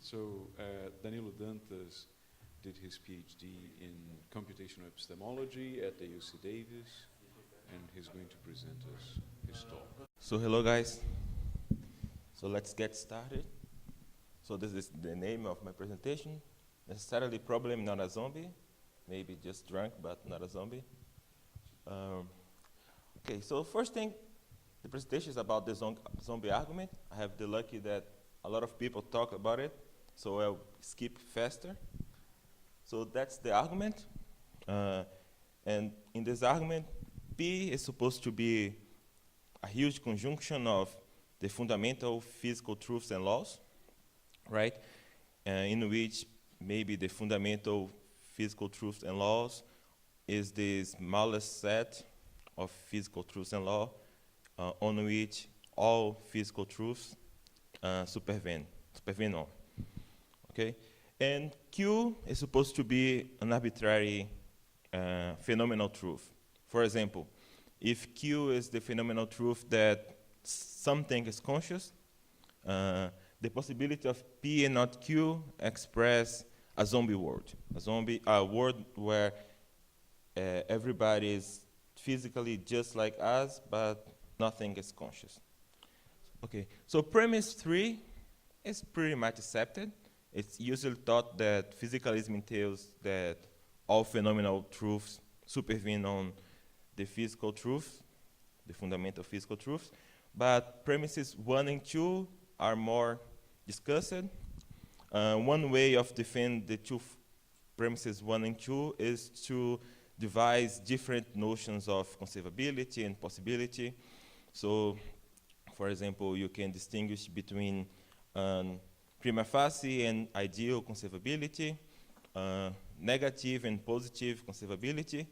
So Danilo Dantas did his PhD in computational epistemology at the UC Davis, and he's going to present us his talk. So hello guys. So let's get started. So this is the name of my presentation. Necessarily problem, not a zombie. Maybe just drunk, but not a zombie. Okay, so first thing, the presentation is about the zombie argument. I have the lucky that a lot of people talk about it, so I'll skip faster. So that's the argument. And in this argument, P is supposed to be a huge conjunction of the fundamental physical truths and laws, right? In which maybe the fundamental physical truths and laws is the smallest set of physical truths and law on which all physical truths supervene on, okay? And Q is supposed to be an arbitrary phenomenal truth. For example, if Q is the phenomenal truth that something is conscious, the possibility of P and not Q express a zombie world, a world where everybody is physically just like us, but nothing is conscious. Okay, so premise 3 is pretty much accepted. It's usually thought that physicalism entails that all phenomenal truths supervene on the physical truths, the fundamental physical truths, but premises 1 and 2 are more discussed. One way of defending the two premises 1 and 2 is to devise different notions of conceivability and possibility. So, for example, you can distinguish between prima facie and ideal conceivability, negative and positive conceivability,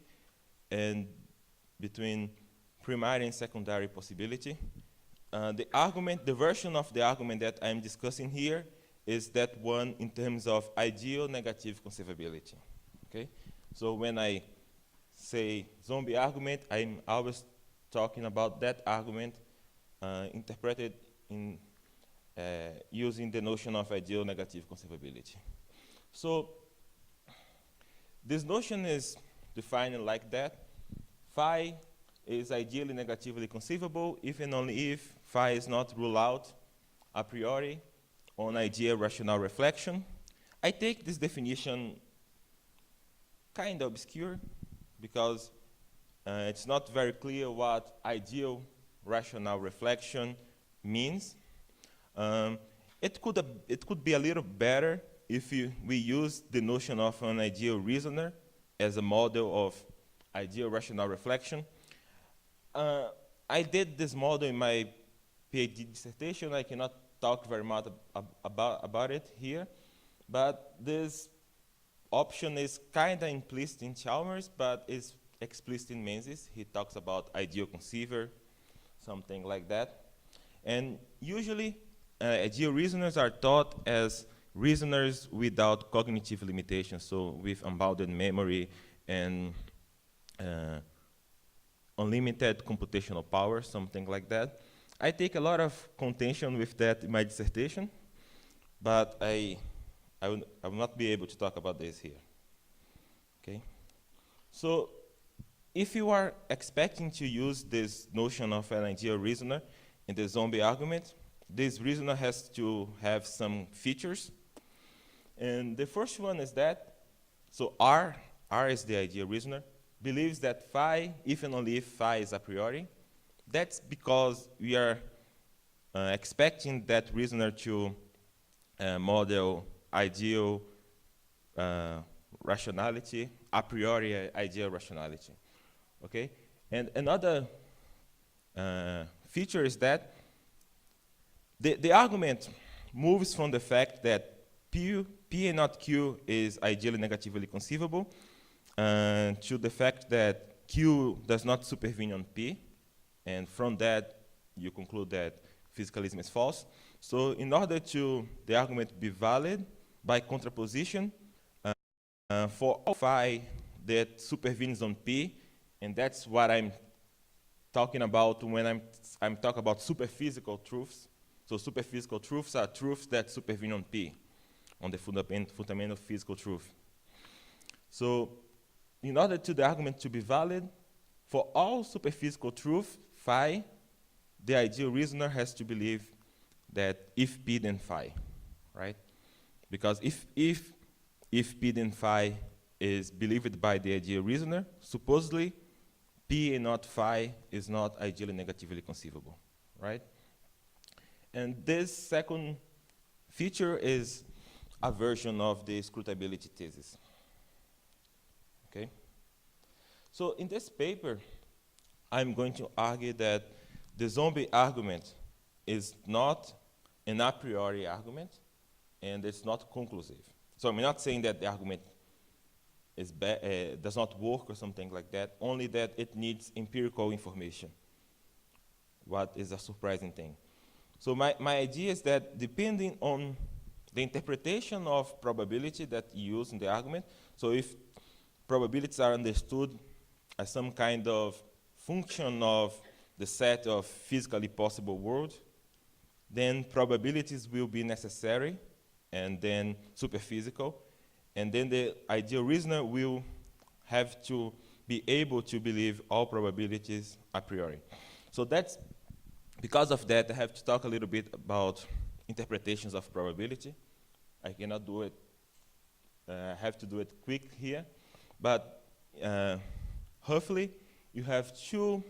and between primary and secondary possibility. The version of the argument that I'm discussing here is that one in terms of ideal negative conceivability. Okay? So when I say zombie argument, I'm always talking about that argument interpreted in using the notion of ideal negative conceivability. So this notion is defined like that. Phi is ideally negatively conceivable if and only if phi is not ruled out a priori on ideal rational reflection. I take this definition kind of obscure because it's not very clear what ideal rational reflection means. It could be a little better if we use the notion of an ideal reasoner as a model of ideal rational reflection. I did this model in my PhD dissertation. I cannot talk very much about it here, but this option is kind of implicit in Chalmers, but is explicit in Menzies. He talks about ideal conceiver, something like that. And usually, ideal reasoners are taught as reasoners without cognitive limitations, so with unbounded memory and unlimited computational power, something like that. I take a lot of contention with that in my dissertation, but I will not be able to talk about this here. Okay? So if you are expecting to use this notion of an ideal reasoner in the zombie argument, this reasoner has to have some features. And the first one is that, so R is the ideal reasoner, believes that phi, if and only if phi is a priori. That's because we are expecting that reasoner to model ideal rationality, a priori ideal rationality. Okay? And another feature is that the argument moves from the fact that P and not Q is ideally negatively conceivable to the fact that Q does not supervene on P, and from that you conclude that physicalism is false. So in order to the argument be valid, by contraposition, for all phi that supervenes on P, and that's what I'm talking about when I'm talking about superphysical truths. So superphysical truths are truths that supervene on P. on the fundamental physical truth. So in order to the argument to be valid, for all superphysical truth, phi, the ideal reasoner has to believe that if P then phi, right? Because if P then phi is believed by the ideal reasoner, supposedly P and not phi is not ideally negatively conceivable, right? And this second feature is a version of the scrutability thesis. Okay? So in this paper, I'm going to argue that the zombie argument is not an a priori argument, and it's not conclusive. So I'm not saying that the argument is does not work or something like that, only that it needs empirical information, what is a surprising thing. So my idea is that depending on the interpretation of probability that you use in the argument, so if probabilities are understood as some kind of function of the set of physically possible worlds, then probabilities will be necessary and then superphysical, and then the ideal reasoner will have to be able to believe all probabilities a priori. So that's, because of that, I have to talk a little bit about interpretations of probability. I cannot do it, I have to do it quick here, but hopefully you have two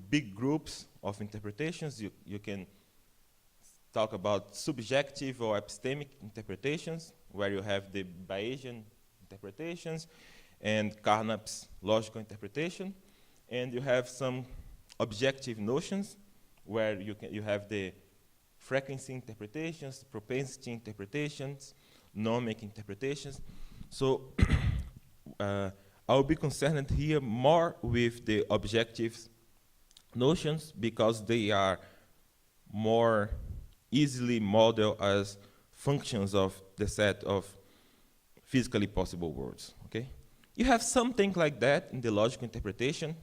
big groups of interpretations. You can talk about subjective or epistemic interpretations, where you have the Bayesian interpretations and Carnap's logical interpretation, and you have some objective notions, where you have the frequency interpretations, propensity interpretations, nomic interpretations. So I'll be concerned here more with the objective notions, because they are more easily modeled as functions of the set of physically possible worlds. Okay? You have something like that in the logical interpretation,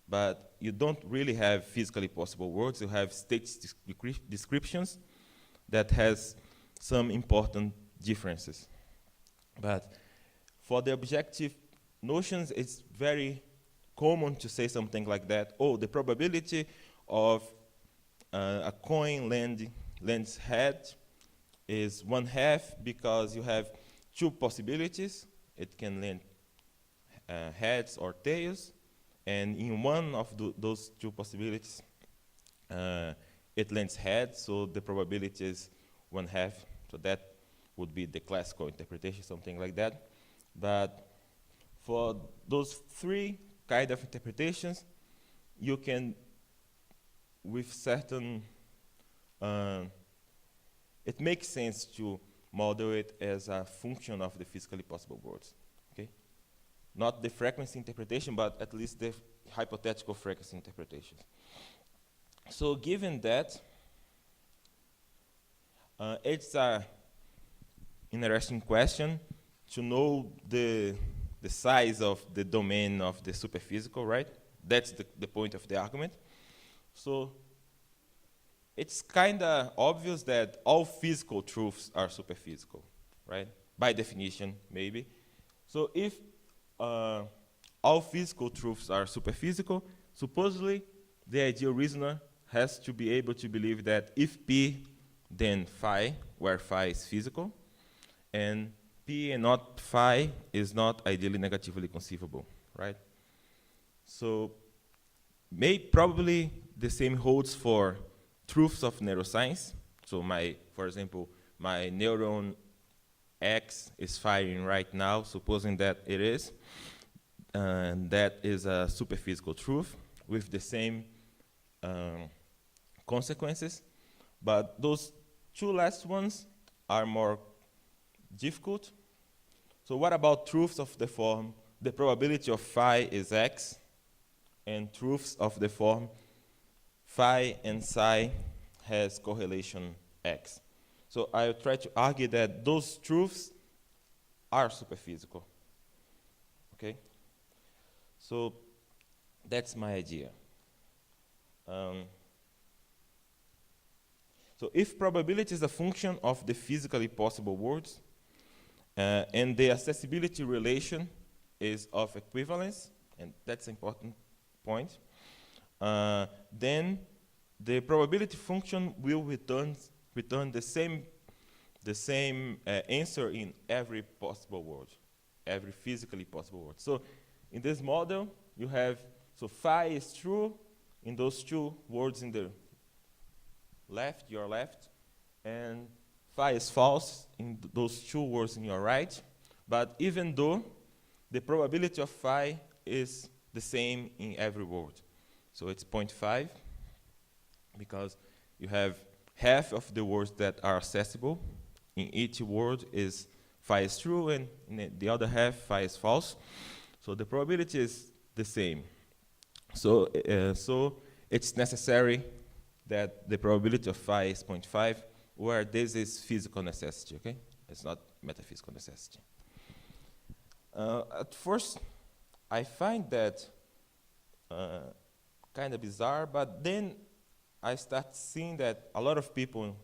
but you don't really have physically possible worlds. You have state descriptions that has some important differences. But for the objective notions, it's very common to say something like that. Oh, the probability of a coin lands head is 1/2, because you have two possibilities. It can land heads or tails, and in one of those two possibilities, it lands head, so the probability is 1/2. So that would be the classical interpretation, something like that. But for those three kind of interpretations, you can, with certain, it makes sense to model it as a function of the physically possible worlds. Okay? Not the frequency interpretation, but at least the hypothetical frequency interpretations. So given that, it's an interesting question to know the size of the domain of the superphysical, right? That's the point of the argument. So it's kind of obvious that all physical truths are superphysical, right? By definition, maybe. So if all physical truths are superphysical, supposedly the ideal reasoner has to be able to believe that if P, then phi, where phi is physical, and P and not phi is not ideally negatively conceivable, right? So probably the same holds for truths of neuroscience. So for example, my neuron X is firing right now, supposing that it is, and that is a superphysical truth with the same consequences. But those two last ones are more difficult. So what about truths of the form, the probability of phi is X, and truths of the form, phi and psi has correlation X? So I'll try to argue that those truths are superphysical. Okay? So that's my idea. So if probability is a function of the physically possible words, and the accessibility relation is of equivalence, and that's an important point, then the probability function will return the same answer in every possible word, every physically possible word. So in this model, you have, so phi is true in those two words in the left, your left, and phi is false in those two words in your right. But even though the probability of phi is the same in every word. So it's 0.5, because you have half of the words that are accessible. In each word is phi is true, and in the other half, phi is false. So the probability is the same. So it's necessary that the probability of phi is 0.5, where this is physical necessity, okay? It's not metaphysical necessity. At first, I find that kind of bizarre, but then I start seeing that a lot of people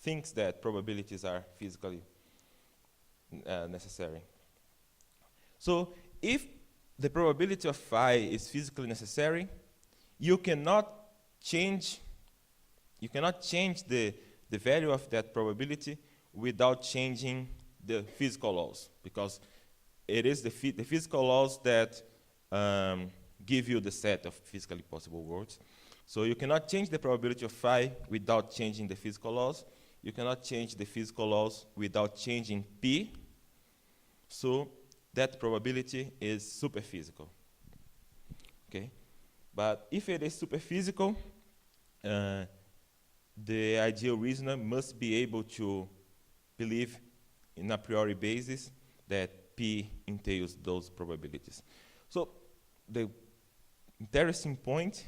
thinks that probabilities are physically necessary. So if the probability of phi is physically necessary, you cannot change the value of that probability without changing the physical laws, because it is the physical laws that give you the set of physically possible words. So you cannot change the probability of phi without changing the physical laws. You cannot change the physical laws without changing p. So that probability is superphysical. Okay? But if it is superphysical, the ideal reasoner must be able to believe in a priori basis that P entails those probabilities. So the interesting point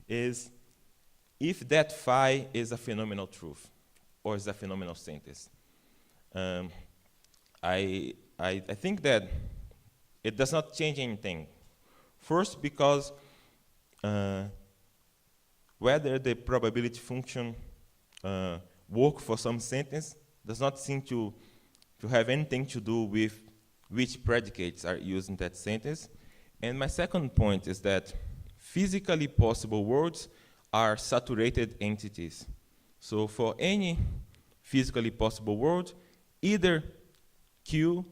is if that phi is a phenomenal truth or is a phenomenal sentence. I think that it does not change anything. First, because whether the probability function work for some sentence does not seem to have anything to do with which predicates are used in that sentence. And my second point is that physically possible words are saturated entities. So for any physically possible word, either Q,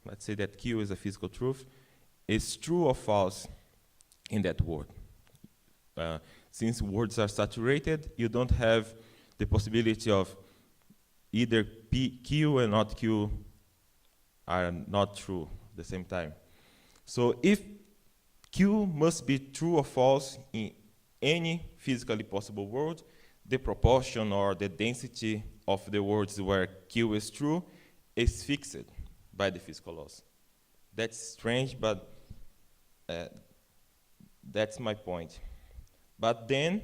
let's say that Q is a physical truth, is true or false in that word. Since words are saturated, you don't have the possibility of either Q and not Q are not true at the same time. So if Q must be true or false in any physically possible word, the proportion or the density of the words where Q is true is fixed by the physical laws. That's strange, but that's my point. But then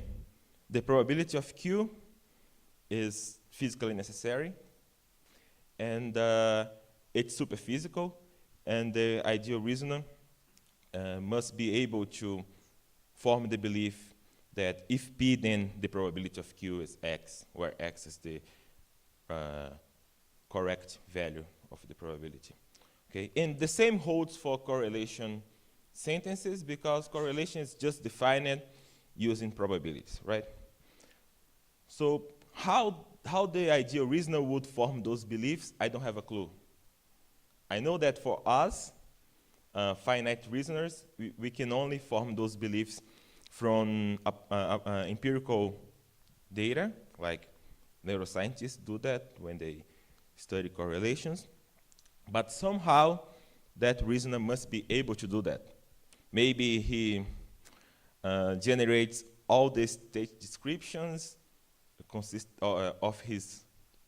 the probability of Q is physically necessary, and it's superphysical, and the ideal reasoner must be able to form the belief that if P, then the probability of Q is X, where X is the correct value of the probability. Okay, and the same holds for correlation sentences, because correlation is just defined using probabilities, right? So how the ideal reasoner would form those beliefs, I don't have a clue. I know that for us, finite reasoners, we can only form those beliefs from empirical data, like neuroscientists do that when they study correlations. But somehow, that reasoner must be able to do that. Maybe he generates all the state descriptions of his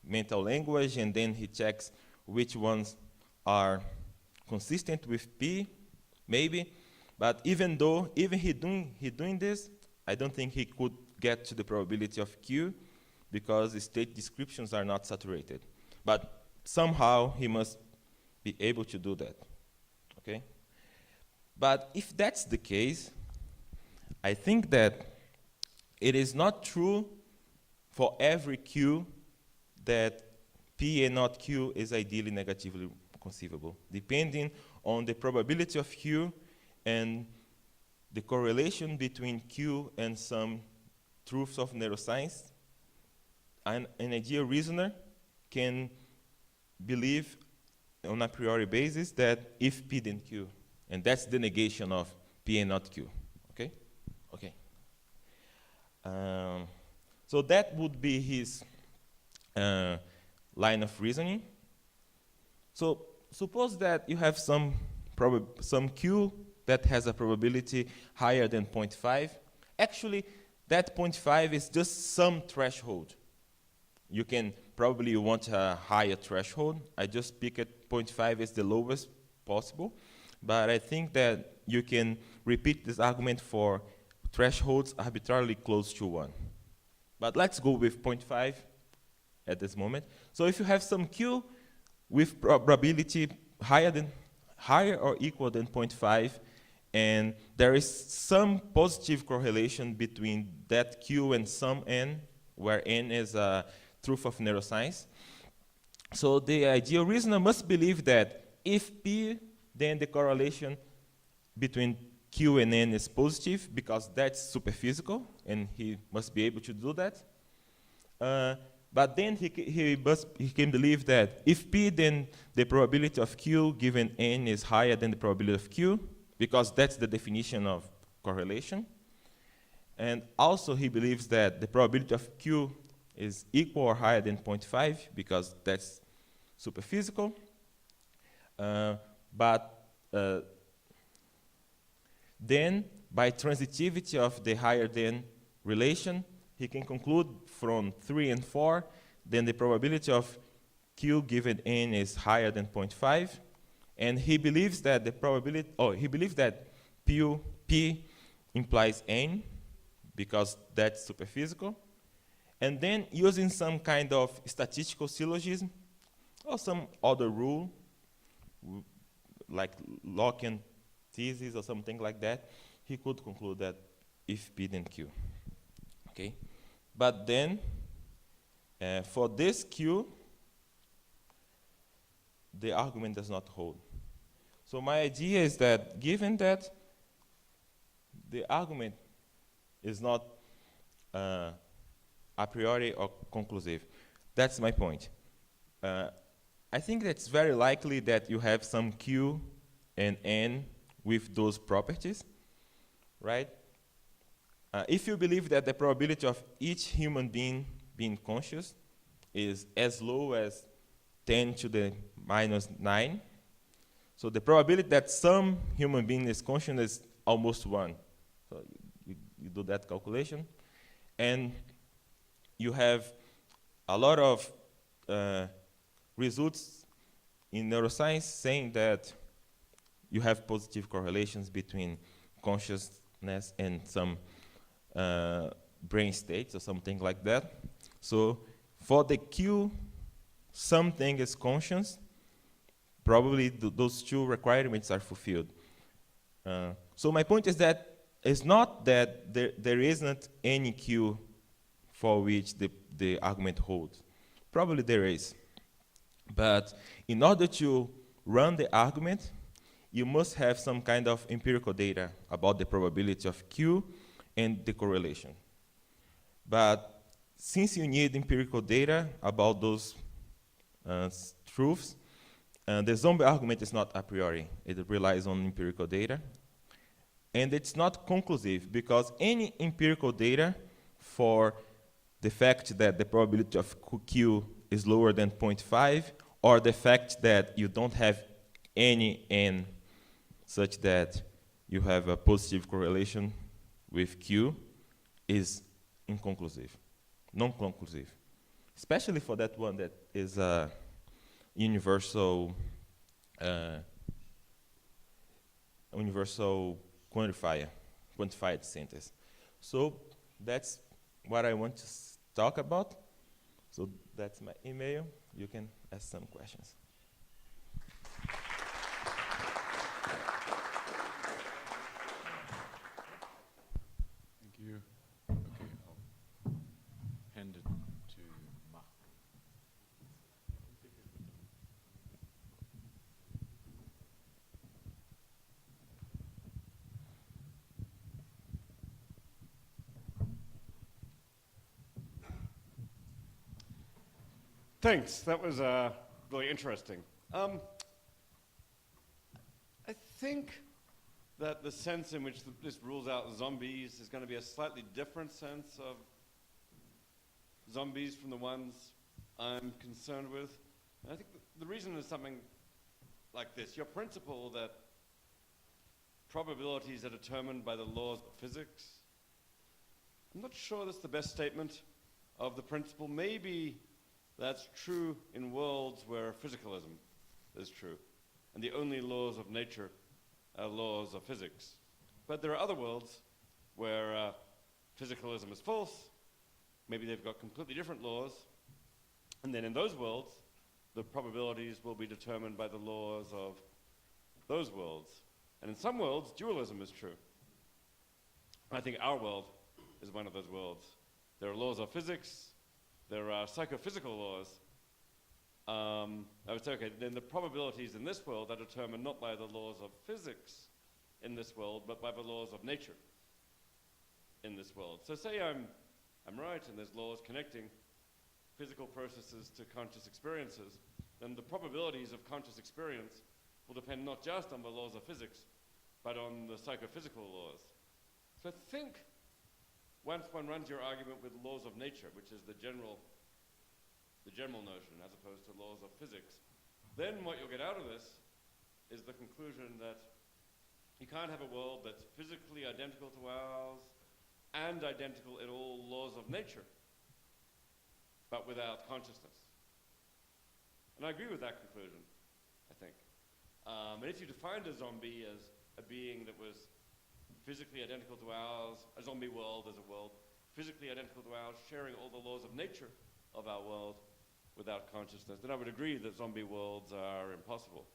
mental language, and then he checks which ones are consistent with P, maybe. But even he doing this, I don't think he could get to the probability of Q, because the state descriptions are not saturated. But somehow he must be able to do that, okay? But if that's the case, I think that it is not true for every Q that P and not Q is ideally negatively conceivable, depending on the probability of Q and the correlation between Q and some truths of neuroscience. An ideal reasoner can believe on a priori basis that if P then Q, and that's the negation of P and not Q, okay? Okay. So that would be his line of reasoning. So suppose that you have some Q that has a probability higher than 0.5. Actually, that 0.5 is just some threshold. You can probably want a higher threshold. I just picked 0.5 as the lowest possible. But I think that you can repeat this argument for thresholds arbitrarily close to 1. But let's go with 0.5 at this moment. So if you have some Q with probability higher or equal than 0.5, and there is some positive correlation between that Q and some N, where N is a truth of neuroscience. So the ideal reasoner must believe that if P, then the correlation between Q and N is positive, because that's superphysical, and he must be able to do that. But then he can believe that if P, then the probability of Q given N is higher than the probability of Q, because that's the definition of correlation. And also he believes that the probability of Q is equal or higher than 0.5, because that's superphysical. Then, by transitivity of the higher than relation, he can conclude from 3 and 4, then the probability of Q given N is higher than 0.5. And he believes that the probability, he believes that P implies N, because that's superphysical. And then using some kind of statistical syllogism or some other rule, like Lockean thesis or something like that, he could conclude that if P then Q. Okay? But then, for this Q, the argument does not hold. So my idea is that given that the argument is not a priori or conclusive, that's my point. I think it's very likely that you have some Q and N with those properties, right? If you believe that the probability of each human being being conscious is as low as 10 to the minus 9, so the probability that some human being is conscious is almost 1. So you do that calculation, and you have a lot of results in neuroscience saying that you have positive correlations between consciousness and some brain states or something like that. So for the Q, something is conscious, probably those two requirements are fulfilled. So my point is that it's not that there isn't any Q for which the argument holds. Probably there is. But in order to run the argument, you must have some kind of empirical data about the probability of Q and the correlation. But since you need empirical data about those truths, the zombie argument is not a priori. It relies on empirical data. And it's not conclusive, because any empirical data for the fact that the probability of Q is lower than 0.5, or the fact that you don't have any N such that you have a positive correlation with Q, is inconclusive, non-conclusive. Especially for that one that is a universal quantified sentence. So that's what I want to talk about. So that's my email. You can ask some questions. Thank you. Okay, I'll hand it Thanks. That was really interesting. I think that the sense in which this rules out zombies is going to be a slightly different sense of zombies from the ones I'm concerned with. And I think the reason is something like this. Your principle that probabilities are determined by the laws of physics, I'm not sure that's the best statement of the principle. Maybe that's true in worlds where physicalism is true, and the only laws of nature are laws of physics. But there are other worlds where physicalism is false. Maybe they've got completely different laws, and then in those worlds, the probabilities will be determined by the laws of those worlds. And in some worlds, dualism is true. I think our world is one of those worlds. There are laws of physics, there are psychophysical laws. I would say, okay, then the probabilities in this world are determined not by the laws of physics in this world, but by the laws of nature in this world. So say I'm right, and there's laws connecting physical processes to conscious experiences, then the probabilities of conscious experience will depend not just on the laws of physics, but on the psychophysical laws. So I think once one runs your argument with laws of nature, which is the general notion as opposed to laws of physics, then what you'll get out of this is the conclusion that you can't have a world that's physically identical to ours and identical in all laws of nature, but without consciousness. And I agree with that conclusion, I think. And if you defined a zombie as a being that was physically identical to ours, a zombie world as a world physically identical to ours, sharing all the laws of nature of our world without consciousness, then I would agree that zombie worlds are impossible.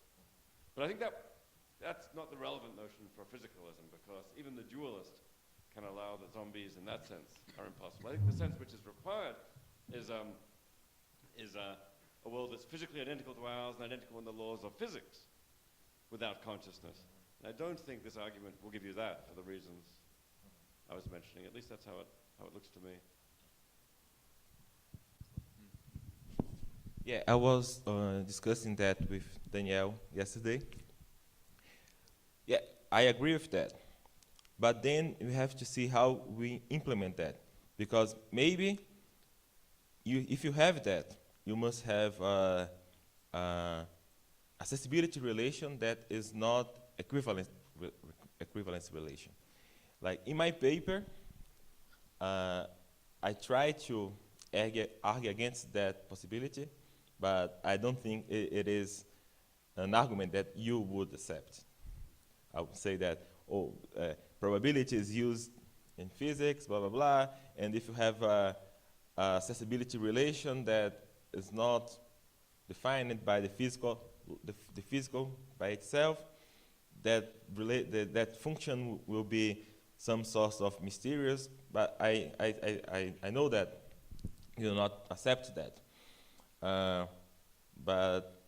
But I think that's not the relevant notion for physicalism, because even the dualist can allow that zombies in that sense are impossible. I think the sense which is required is a world that's physically identical to ours and identical in the laws of physics without consciousness. And I don't think this argument will give you that for the reasons I was mentioning. At least that's how it looks to me. Yeah, I was discussing that with Danielle yesterday. Yeah, I agree with that. But then we have to see how we implement that. Because maybe if you have that, you must have accessibility relation that is not equivalence relation. Like in my paper, I try to argue against that possibility, but I don't think it is an argument that you would accept. I would say that, probability is used in physics, blah, blah, blah, and if you have a accessibility relation that is not defined by the physical by itself, that function will be some source of mysterious, but I know that you do not accept that. But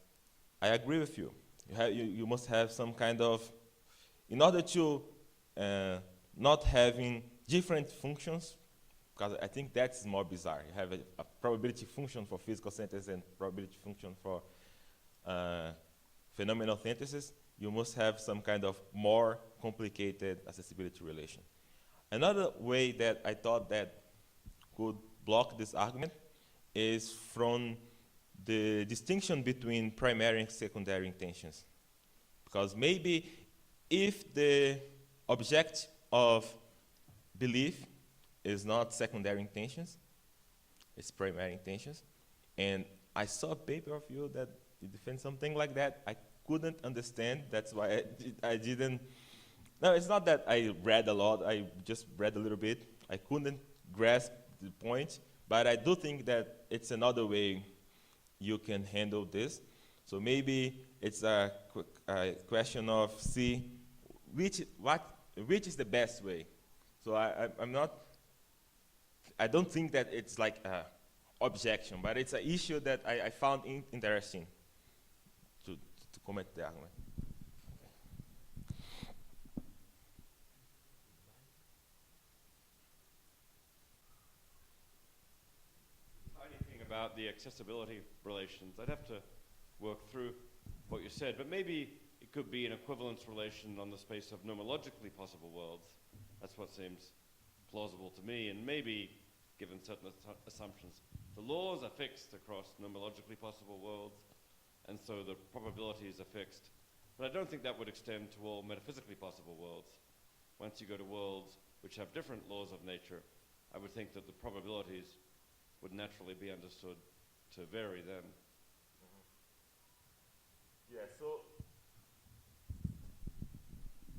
I agree with you. You must have some kind of, in order to not having different functions, because I think that's more bizarre. You have a probability function for physical synthesis and probability function for phenomenal synthesis. You must have some kind of more complicated accessibility relation. Another way that I thought that could block this argument is from the distinction between primary and secondary intentions. Because maybe if the object of belief is not secondary intentions, it's primary intentions, and I saw a paper of you that you defend something like that. I couldn't understand, that's why I didn't. No, it's not that I read a lot, I just read a little bit. I couldn't grasp the point, but I do think that it's another way you can handle this. So maybe it's a question of see which is the best way. So I don't think that it's like an objection, but it's an issue that I found interesting to comment the argument. Tiny thing about about the accessibility relations. I'd have to work through what you said, but maybe it could be an equivalence relation on the space of nomologically possible worlds. That's what seems plausible to me, and maybe, given certain assumptions, the laws are fixed across nomologically possible worlds, and so the probabilities are fixed. But I don't think that would extend to all metaphysically possible worlds. Once you go to worlds which have different laws of nature, I would think that the probabilities would naturally be understood to vary then. Yeah, so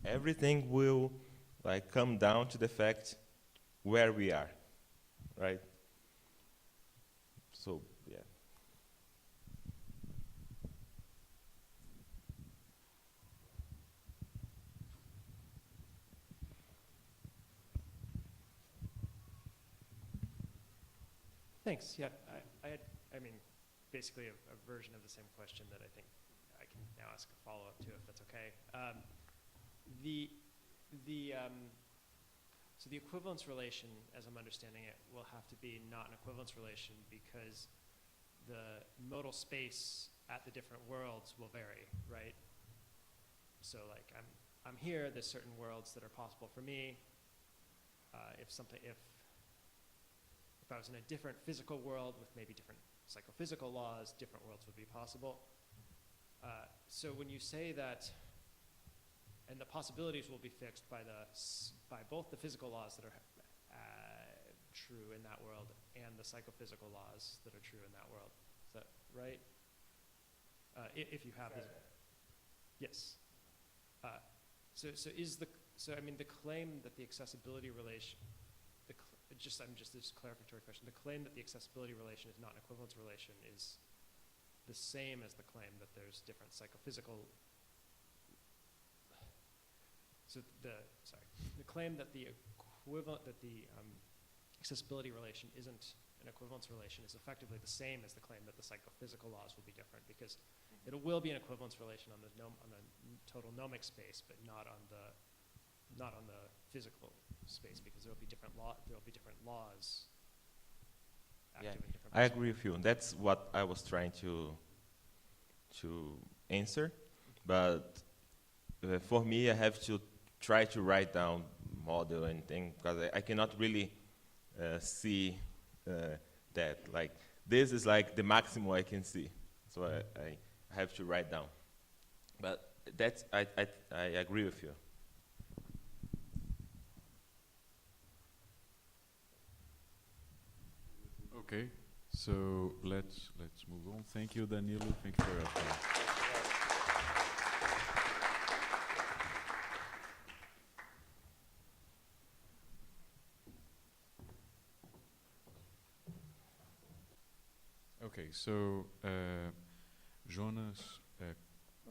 everything will like come down to the fact where we are, right? So, yeah. Thanks. Yeah, I mean, basically a version of the same question that I think I can now ask a follow-up to, if that's okay. So the equivalence relation, as I'm understanding it, will have to be not an equivalence relation because the modal space at the different worlds will vary, right? So like I'm here, there's certain worlds that are possible for me. If I was in a different physical world with maybe different psychophysical laws, different worlds would be possible. So when you say that, and the possibilities will be fixed by both the physical laws that are true in that world and the psychophysical laws that are true in that world. Is that right? If you have this. Yes. So I mean the claim that the accessibility relation, just this clarificatory question. The claim that the accessibility relation is not an equivalence relation is the same as the claim that there's different psychophysical. So the claim that the accessibility relation isn't an equivalence relation is effectively the same as the claim that the psychophysical laws will be different, because it will be an equivalence relation on the total nomic space, but not on the physical space, because there will be different laws active in different. I agree with you. That's what I was trying to answer, but for me, I have to try to write down model and thing, because I cannot really see that. Like this is like the maximum I can see, so I have to write down. But that's I agree with you. Okay, so let's move on. Thank you, Danilo. Thank you for your time. Okay, so Jonas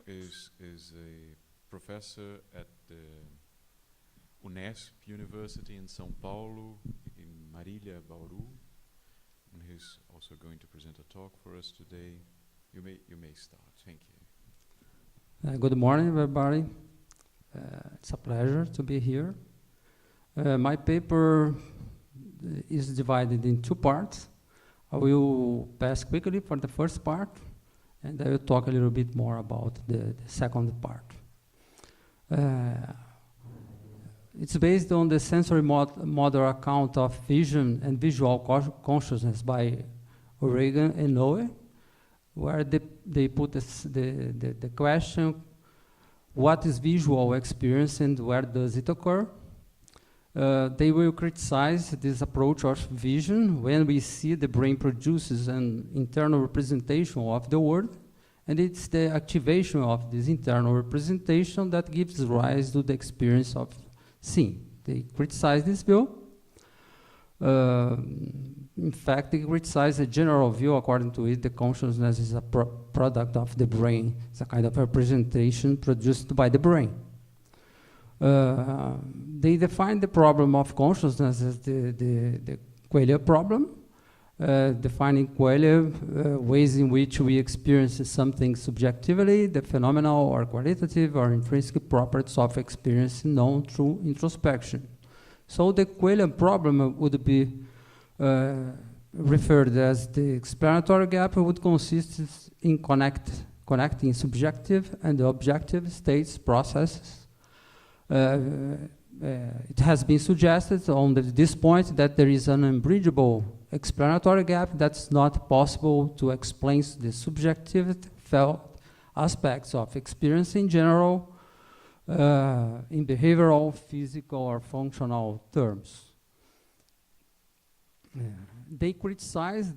is a professor at the Unesp University in São Paulo, in Marília, Bauru. And he's also going to present a talk for us today. You may start. Thank you. Good morning, everybody. It's a pleasure to be here. My paper is divided in two parts. I will pass quickly for the first part, and I will talk a little bit more about the second part. It's based on the sensory model account of vision and visual consciousness by Oregon and Noe, where they put the question, what is visual experience and where does it occur? They will criticize this approach of vision when we see the brain produces an internal representation of the world, and it's the activation of this internal representation that gives rise to the experience of seeing. They criticize this view. In fact, they criticize a general view according to which the consciousness is a product of the brain. It's a kind of representation produced by the brain. They define the problem of consciousness as the Coelho problem, defining Coelho ways in which we experience something subjectively, the phenomenal or qualitative or intrinsic properties of experience known through introspection. So the Coelho problem would be referred as the explanatory gap, would consist in connecting subjective and objective states, processes. It has been suggested on this point that there is an unbridgeable explanatory gap that's not possible to explain the subjective felt aspects of experience in general, in behavioral, physical, or functional terms. They criticize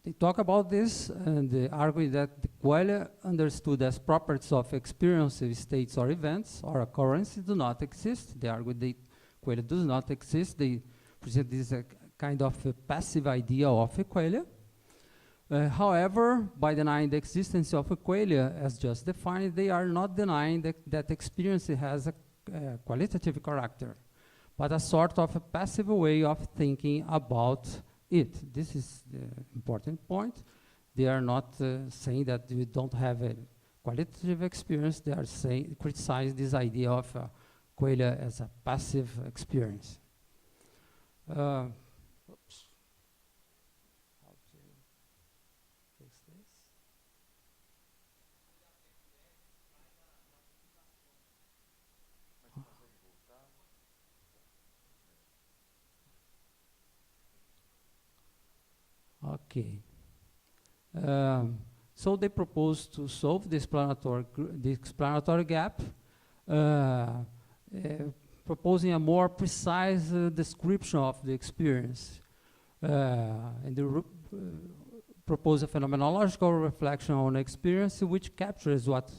they talk about this, and they argue that the Coelho understood as properties of experiences, states, or events, or occurrences do not exist. They argue that Coelho does not exist. They present this a kind of a passive idea of a Coelho. However, by denying the existence of a Coelho as just defined, they are not denying that experience has a qualitative character, but a sort of a passive way of thinking about it. This is the important point. They are not saying that we don't have a qualitative experience. They are saying, criticize this idea of Coelho as a passive experience. Oops. How to fix this? Okay. So they propose to solve the explanatory gap, proposing a more precise description of the experience. And they propose a phenomenological reflection on experience which captures what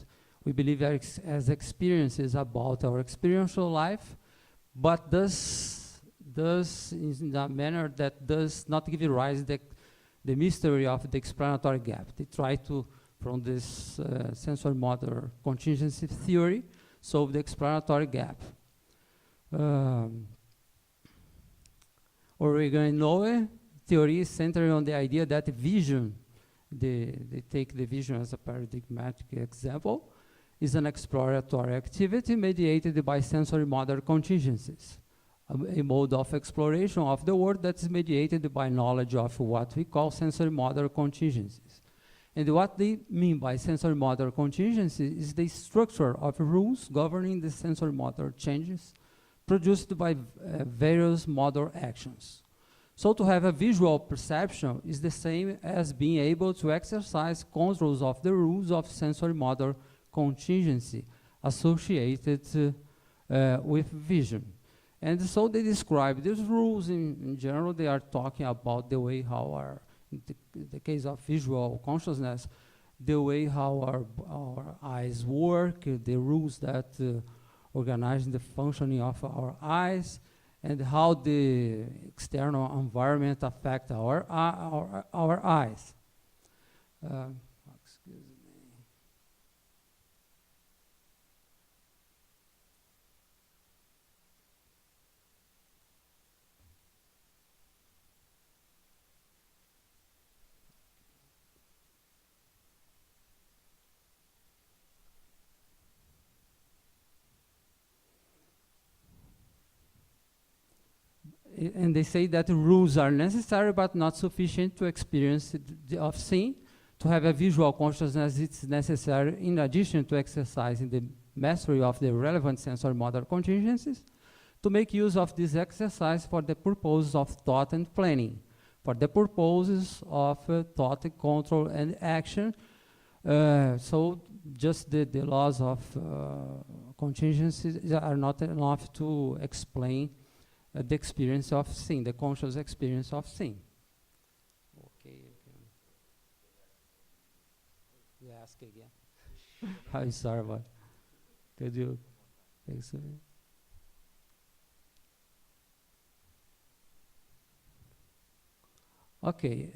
we believe as experiences about our experiential life, but does in a manner that does not give rise to the mystery of the explanatory gap. They try to, from this sensory motor contingency theory, solve the explanatory gap. Oregon and Noe theory is centered on the idea that vision, they take the vision as a paradigmatic example, is an exploratory activity mediated by sensory motor contingencies, a mode of exploration of the world that is mediated by knowledge of what we call sensory motor contingencies. And what they mean by sensory motor contingency is the structure of rules governing the sensory motor changes produced by various motor actions. So to have a visual perception is the same as being able to exercise controls of the rules of sensory motor contingency associated with vision. And so they describe these rules. In general, they are talking about the way how in the case of visual consciousness, the way how our eyes work, the rules that organize the functioning of our eyes, and how the external environment affect our eyes. Excuse me. And they say that rules are necessary but not sufficient to experience of seeing. To have a visual consciousness, it's necessary in addition to exercising the mastery of the relevant sensory motor contingencies, to make use of this exercise for the purposes of thought and planning, for the purposes of thought, control, and action. So just the laws of contingencies are not enough to explain the experience of seeing, the conscious experience of seeing. Okay, you ask again. I'm sorry, but could you fix it? Okay,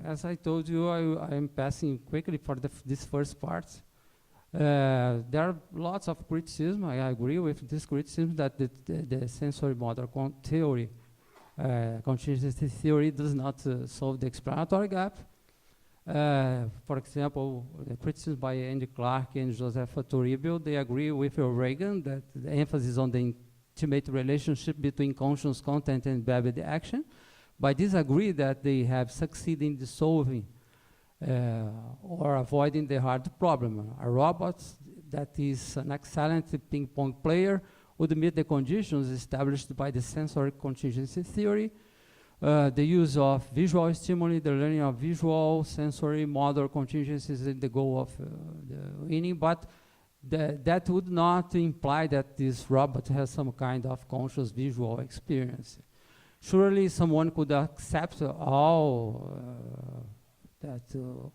as I told you, I'm passing quickly for this first part. There are lots of criticism. I agree with this criticism that the sensory motor theory, contingency theory, does not solve the explanatory gap. For example, the criticism by Andy Clark and Joseph Toribio, they agree with Reagan that the emphasis on the intimate relationship between conscious content and embedded action, but disagree that they have succeeded in dissolving or avoiding the hard problem. A robot that is an excellent ping pong player would meet the conditions established by the sensory contingency theory, the use of visual stimuli, the learning of visual, sensory, motor contingencies, and the goal of the winning, but that would not imply that this robot has some kind of conscious visual experience. Surely someone could accept all that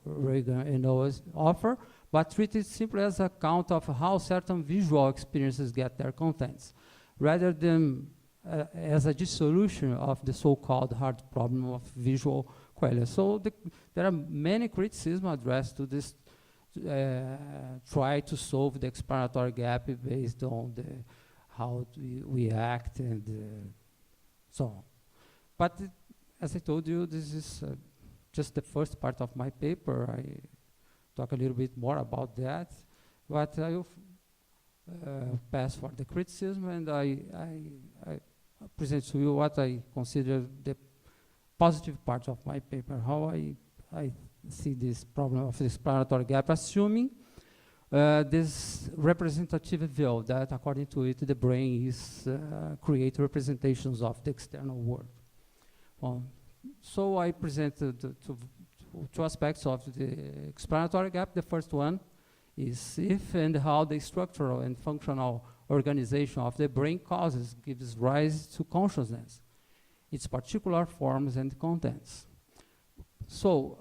Reagan and Noah's offer, but treat it simply as a count of how certain visual experiences get their contents, rather than as a dissolution of the so-called hard problem of visual Coelho. So there are many criticisms addressed to this try to solve the explanatory gap based on how we act and so on. But as I told you, this is just the first part of my paper. I talk a little bit more about that, but I will pass for the criticism, and I present to you what I consider the positive part of my paper, how I see this problem of the explanatory gap, assuming this representative view that, according to it, the brain is create representations of the external world. So I presented two aspects of the explanatory gap. The first one is if and how the structural and functional organization of the brain gives rise to consciousness, its particular forms and contents. So,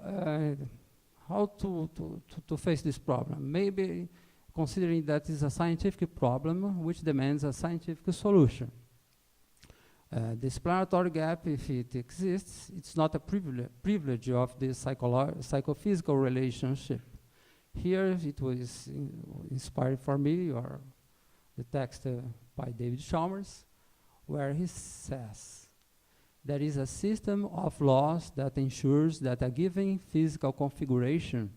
how to face this problem? Maybe considering that it's a scientific problem which demands a scientific solution. The explanatory gap, if it exists, it's not a privilege of the psychophysical relationship. Here it was inspired for me, or the text by David Chalmers, where he says, there is a system of laws that ensures that a given physical configuration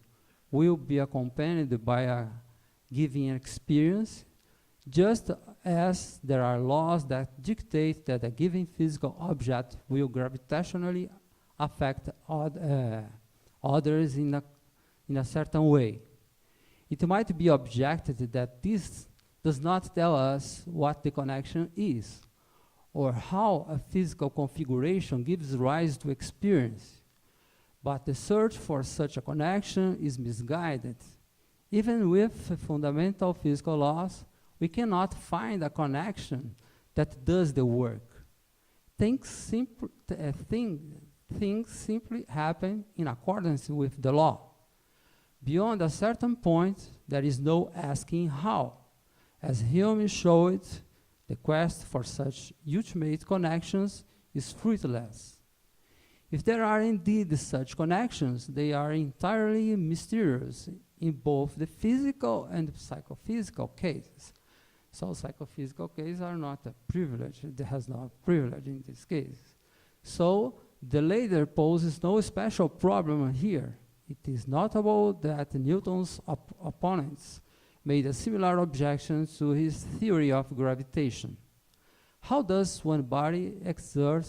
will be accompanied by a given experience, just as there are laws that dictate that a given physical object will gravitationally affect others in a certain way. It might be objected that this does not tell us what the connection is, or how a physical configuration gives rise to experience. But the search for such a connection is misguided. Even with fundamental physical laws, we cannot find a connection that does the work. Things simply happen in accordance with the law. Beyond a certain point, there is no asking how. As Hume showed, the quest for such ultimate connections is fruitless. If there are indeed such connections, they are entirely mysterious in both the physical and psychophysical cases. So psychophysical cases are not a privilege. There has no privilege in this case. So the latter poses no special problem here. It is notable that Newton's opponents made a similar objection to his theory of gravitation. How does one body exert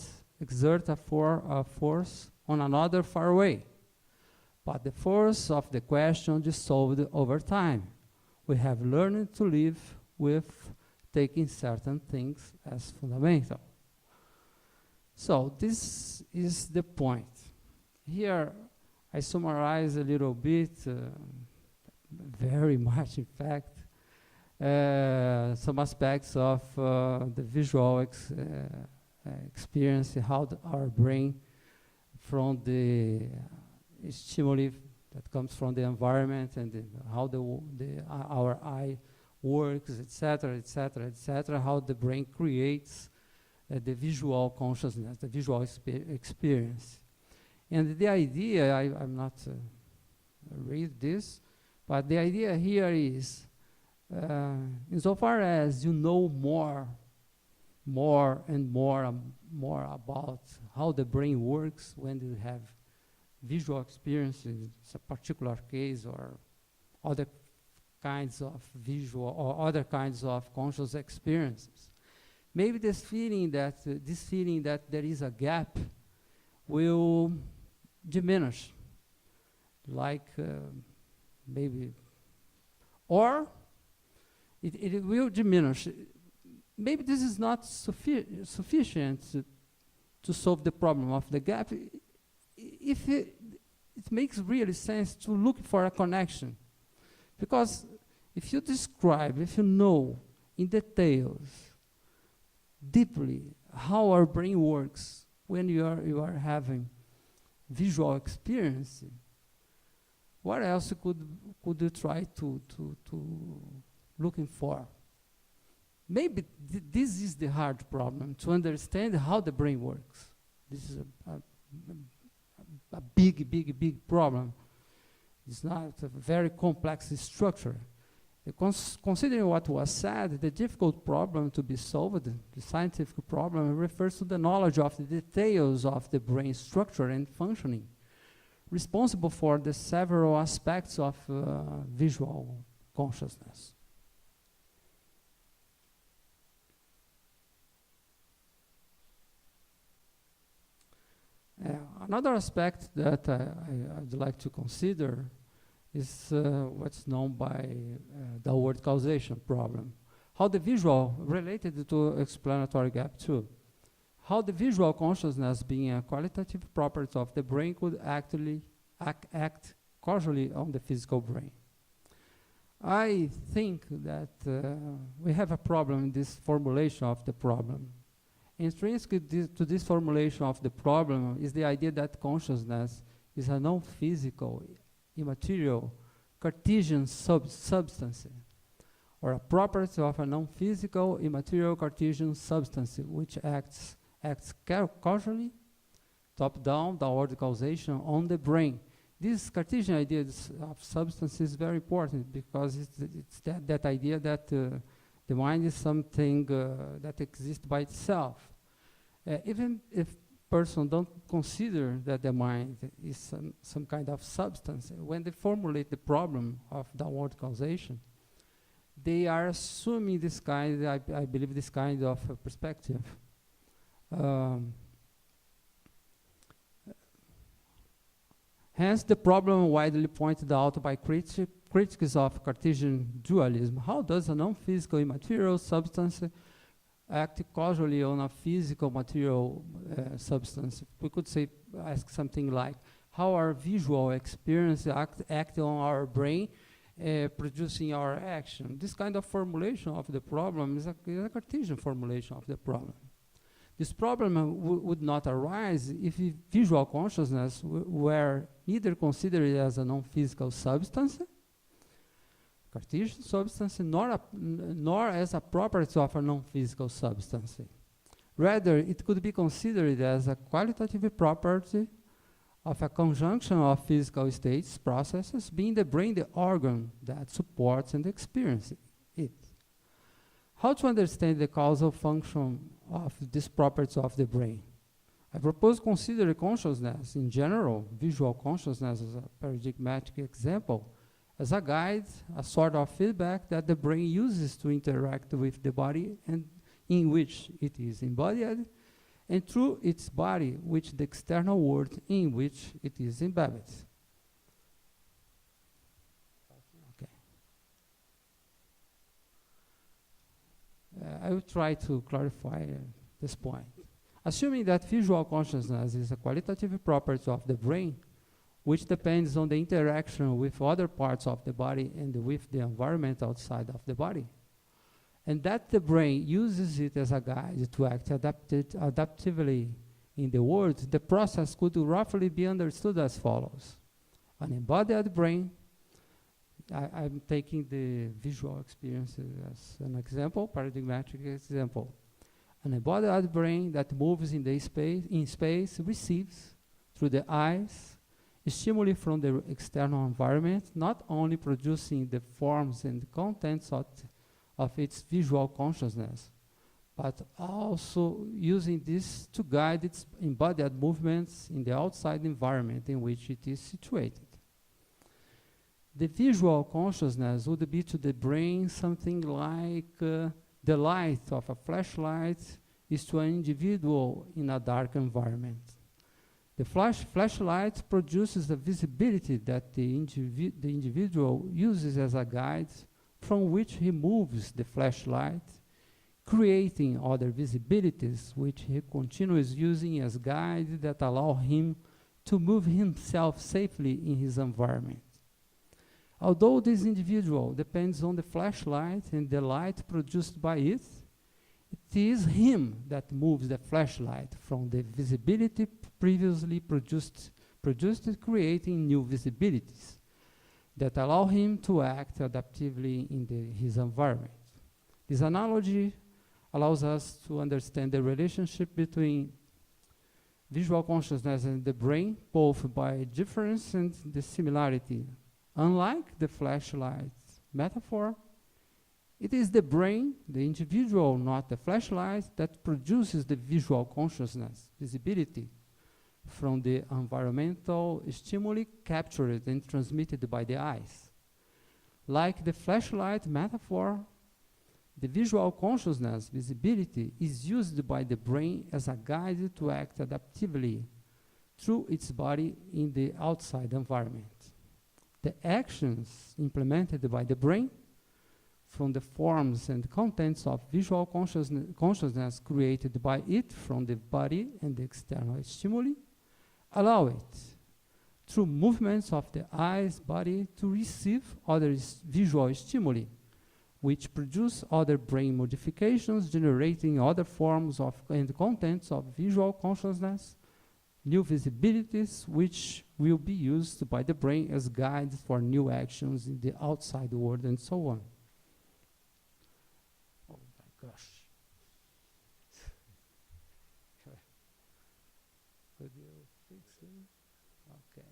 a force on another far away? But the force of the question dissolved over time. We have learned to live with taking certain things as fundamental. So this is the point. Here I summarize a little bit, very much in fact, some aspects of the visual experience, how our brain, from the stimuli that comes from the environment, and how our eye works, etc., etc., etc., how the brain creates the visual consciousness, the visual experience. And the idea, I'm not read this, but the idea here is, insofar as you know more and more about how the brain works when you have visual experiences, in a particular case, or other kinds of visual or other kinds of conscious experiences, maybe this feeling that there is a gap will diminish, like maybe, or it will diminish. Maybe this is not sufficient to solve the problem of the gap. If it makes really sense to look for a connection, because if you describe, if you know in details, deeply, how our brain works when you are having visual experience, what else could you try to looking for? Maybe this is the hard problem, to understand how the brain works. This is a big problem. It's not a very complex structure. Considering what was said, the difficult problem to be solved, the scientific problem, refers to the knowledge of the details of the brain structure and functioning, responsible for the several aspects of visual consciousness. Another aspect that I'd like to consider is what's known by the word causation problem. How the visual, related to explanatory gap 2, how the visual consciousness, being a qualitative property of the brain, could actually act causally on the physical brain. I think that we have a problem in this formulation of the problem. Intrinsic to this formulation of the problem is the idea that consciousness is a non-physical, immaterial, Cartesian substance, or a property of a non-physical, immaterial Cartesian substance, which acts causally, top-down, downward causation on the brain. This Cartesian idea of substance is very important because it's that idea that the mind is something that exists by itself. Even if person don't consider that the mind is some kind of substance, when they formulate the problem of downward causation, they are assuming this kind, I believe, this kind of perspective. Hence, the problem widely pointed out by critics of Cartesian dualism. How does a non-physical immaterial substance act causally on a physical material substance? We could ask something like, how our visual experience act on our brain, producing our action? This kind of formulation of the problem is a Cartesian formulation of the problem. This problem would not arise if visual consciousness were neither considered as a non-physical substance, Cartesian substance, nor as a property of a non-physical substance. Rather, it could be considered as a qualitative property of a conjunction of physical states, processes, being the brain the organ that supports and experiences it. How to understand the causal function of these properties of the brain? I propose consider consciousness in general, visual consciousness as a paradigmatic example, as a guide, a sort of feedback that the brain uses to interact with the body and in which it is embodied, and through its body, with the external world in which it is embedded. Okay. I will try to clarify this point. Assuming that visual consciousness is a qualitative property of the brain, which depends on the interaction with other parts of the body and with the environment outside of the body, and that the brain uses it as a guide to act adaptively in the world, the process could roughly be understood as follows. An embodied brain, I'm taking the visual experience as an example, paradigmatic example. An embodied brain that moves in space receives, through the eyes, stimuli from the external environment, not only producing the forms and contents of its visual consciousness, but also using this to guide its embodied movements in the outside environment in which it is situated. The visual consciousness would be to the brain something like the light of a flashlight is to an individual in a dark environment. The flashlight produces the visibility that the individual uses as a guide from which he moves the flashlight, creating other visibilities which he continues using as guides that allow him to move himself safely in his environment. Although this individual depends on the flashlight and the light produced by it, it is him that moves the flashlight from the visibility previously produced, creating new visibilities that allow him to act adaptively in his environment. This analogy allows us to understand the relationship between visual consciousness and the brain, both by difference and the similarity. Unlike the flashlight metaphor, it is the brain, the individual, not the flashlight, that produces the visual consciousness, visibility, from the environmental stimuli captured and transmitted by the eyes. Like the flashlight metaphor, the visual consciousness, visibility, is used by the brain as a guide to act adaptively through its body in the outside environment. The actions implemented by the brain from the forms and contents of visual consciousness created by it from the body and the external stimuli allow it, through movements of the eye's body, to receive other visual stimuli, which produce other brain modifications, generating other forms of and contents of visual consciousness, new visibilities, which will be used by the brain as guides for new actions in the outside world, and so on. Oh my gosh. Could you fix it? Okay.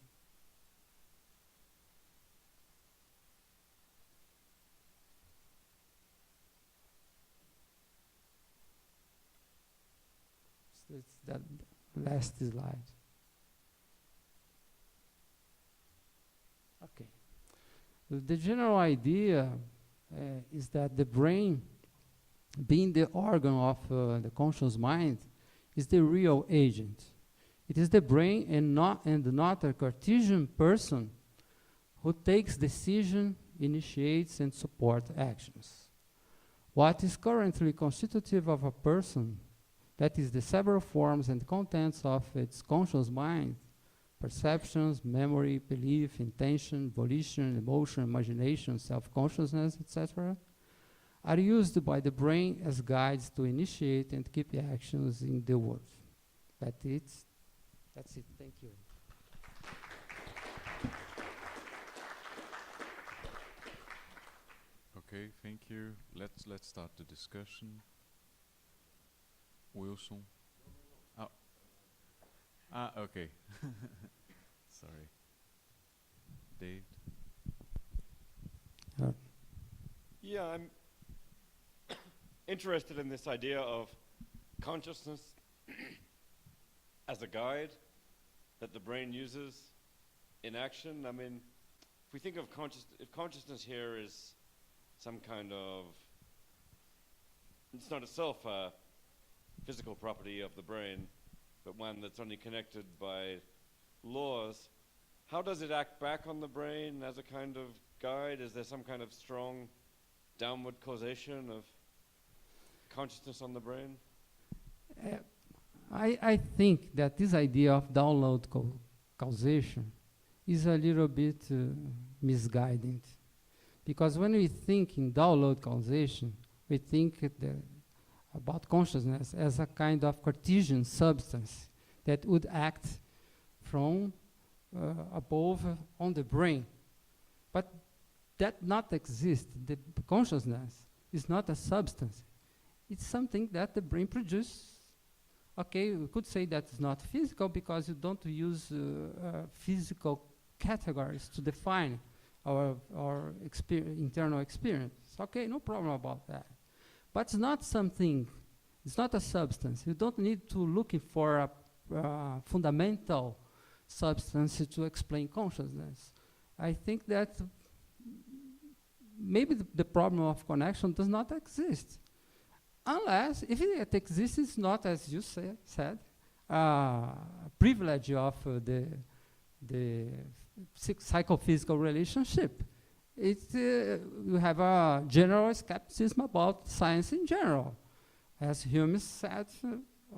So it's that last slide. Okay. The general idea is that the brain, being the organ of the conscious mind, is the real agent. It is the brain and not a Cartesian person who takes decision, initiates, and supports actions. What is currently constitutive of a person, that is the several forms and contents of its conscious mind, perceptions, memory, belief, intention, volition, emotion, imagination, self-consciousness, etc., are used by the brain as guides to initiate and keep actions in the world. That's it. Thank you. Okay, thank you. Let's start the discussion. Wilson. Okay. Sorry. Dave. Yeah, I'm interested in this idea of consciousness as a guide that the brain uses in action. I mean, if we think of if consciousness here is some kind of, it's not itself a physical property of the brain, but one that's only connected by laws, how does it act back on the brain as a kind of guide? Is there some kind of strong downward causation of consciousness on the brain? I think that this idea of download causation is a little bit misguided. Because when we think in download causation, we think about consciousness as a kind of Cartesian substance that would act from above on the brain. But that not exists. The consciousness is not a substance. It's something that the brain produces. Okay, we could say that it's not physical because you don't use physical categories to define our internal experience. Okay, no problem about that. But it's not something, it's not a substance. You don't need to look for a fundamental substance to explain consciousness. I think that maybe the problem of connection does not exist. Unless, if it exists, it's not, as you said, privilege of the psychophysical relationship. You have a general skepticism about science in general. As Hume said,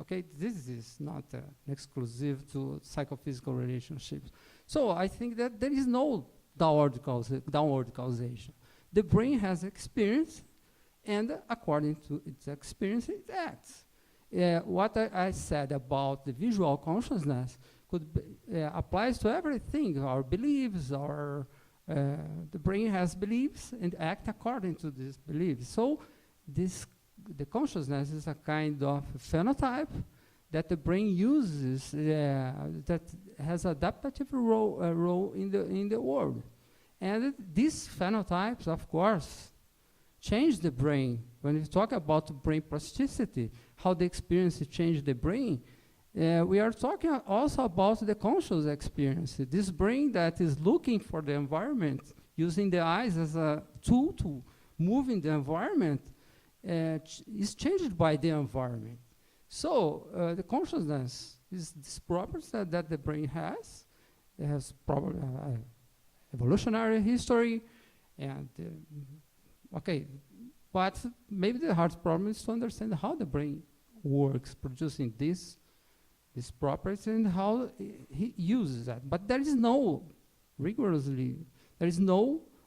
okay, this is not exclusive to psychophysical relationships. So I think that there is no downward causation. The brain has experience, and according to its experience, it acts. What I said about the visual consciousness applies to everything, our beliefs, the brain has beliefs and act according to these beliefs. So the consciousness is a kind of phenotype that the brain uses that has adaptive role in the world. And these phenotypes, of course, change the brain. When we talk about brain plasticity, how the experience changes the brain, we are talking also about the conscious experience. This brain that is looking for the environment, using the eyes as a tool to move in the environment, is changed by the environment. So the consciousness is this property that the brain has. It has probably evolutionary history, and okay, but maybe the hard problem is to understand how the brain works, producing these properties and how he uses that. But there is no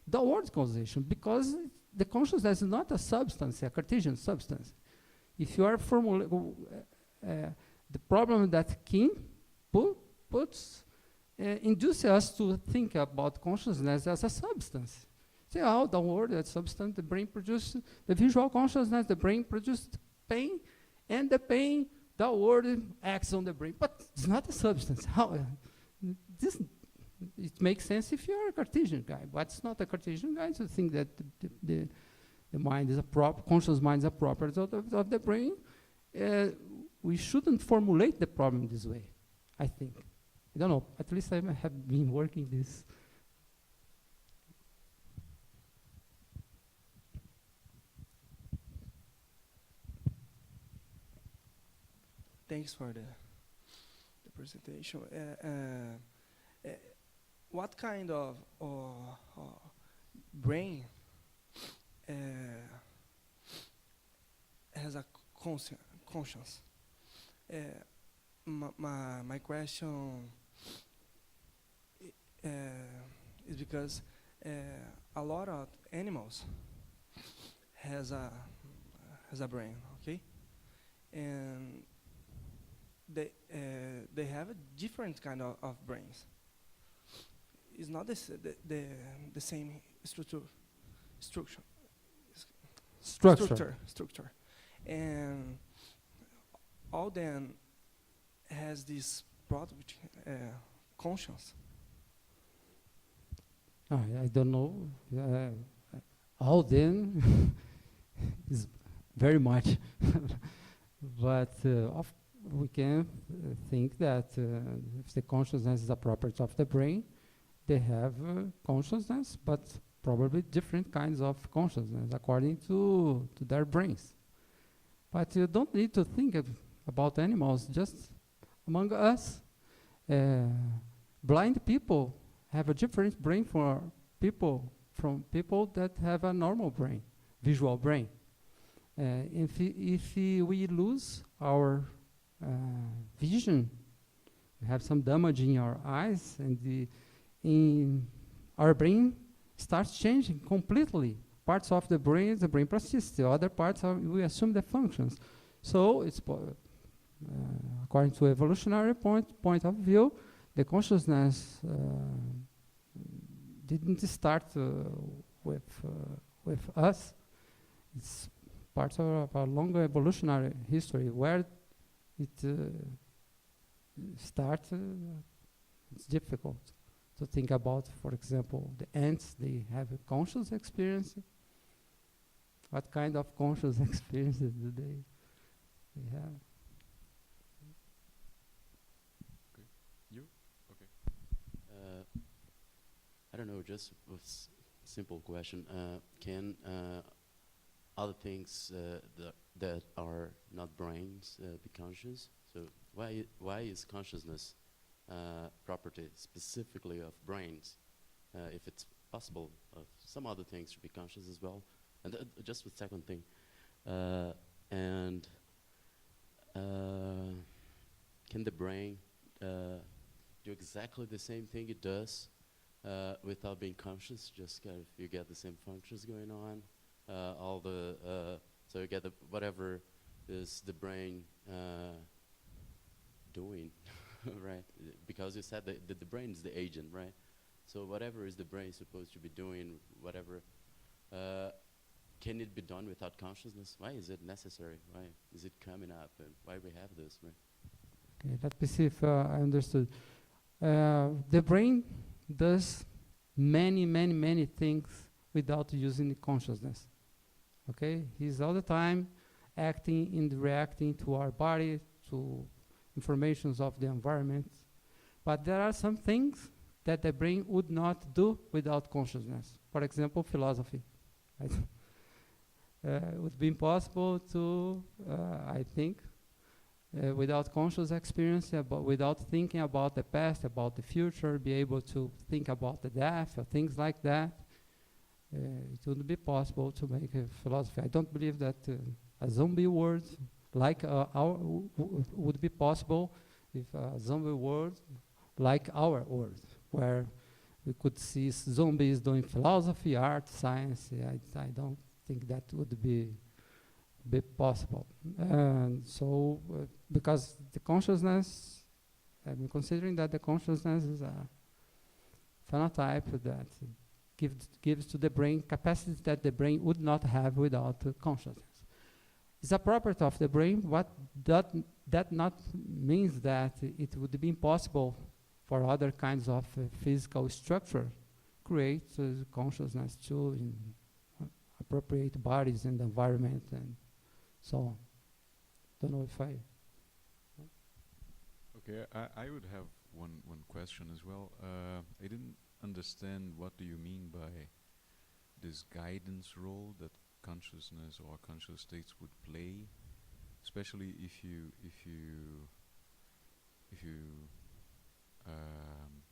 downward causation, because the consciousness is not a substance, a Cartesian substance. If you are the problem that Kim puts induces us to think about consciousness as a substance. Say, oh, downward, that substance, the brain produces the visual consciousness, the brain produces pain, and the pain downward acts on the brain. But it's not a substance. How? It makes sense if you're a Cartesian guy, but it's not a Cartesian guy to think that the mind is conscious mind is a property of the brain. We shouldn't formulate the problem this way, I think. I don't know, at least I have been working this. Thanks for the presentation. What kind of brain has a conscience? My question is because a lot of animals has a brain, okay, and they have a different kind of brains. It's not the same structure, and all them has this product conscience. I don't know. All them is very much, but we can think that if the consciousness is a property of the brain, they have consciousness, but probably different kinds of consciousness according to their brains. But you don't need to think about animals, just among us. Blind people have a different brain from people that have a normal brain, visual brain. If we lose our vision, we have some damage in our eyes, and in our brain starts changing completely. Parts of the brain is the brain plasticity, other parts we assume the functions. So it's according to evolutionary point of view, the consciousness didn't start with us. It's part of a longer evolutionary history where it starts. It's difficult to think about. For example, the ants, they have a conscious experience. What kind of conscious experiences do they have? Okay. You? Okay. I don't know, just a simple question. Can other things that are not brains be conscious? So why is consciousness property specifically of brains, if it's possible of some other things to be conscious as well? And just the second thing, can the brain do exactly the same thing it does without being conscious? Just kind of you get the same functions going on, so you get whatever is the brain doing, right? Because you said that the brain is the agent, right? So whatever is the brain supposed to be doing, whatever, can it be done without consciousness? Why is it necessary? Why is it coming up, and why we have this, right? Okay, let me see if I understood. The brain does many things without using the consciousness. Okay, he's all the time acting and reacting to our body, to informations of the environment. But there are some things that the brain would not do without consciousness. For example, philosophy. Right? It would be impossible to, I think, without conscious experience, without thinking about the past, about the future, be able to think about the death or things like that. It wouldn't be possible to make a philosophy. I don't believe that a zombie world like our would be possible if a zombie world like our world, where we could see zombies doing philosophy, art, science. I don't think that would be possible. And so, because the consciousness, I'm considering that the consciousness is a phenotype that gives to the brain capacities that the brain would not have without consciousness. It's a property of the brain. What that not means that it would be impossible for other kinds of physical structure create consciousness too in appropriate bodies and environment and so on. Don't know if I. Okay, I would have one question as well. I didn't understand what do you mean by this guidance role that consciousness or conscious states would play, especially if you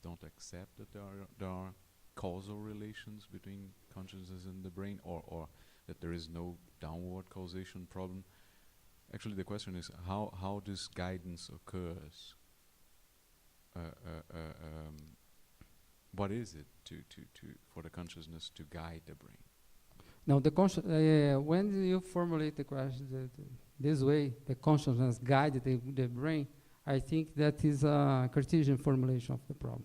don't accept that there are causal relations between consciousness and the brain, or that there is no downward causation problem. Actually, the question is how this guidance occurs. What is it for the consciousness to guide the brain? Now, when you formulate the question this way, the consciousness guides the brain, I think that is a Cartesian formulation of the problem.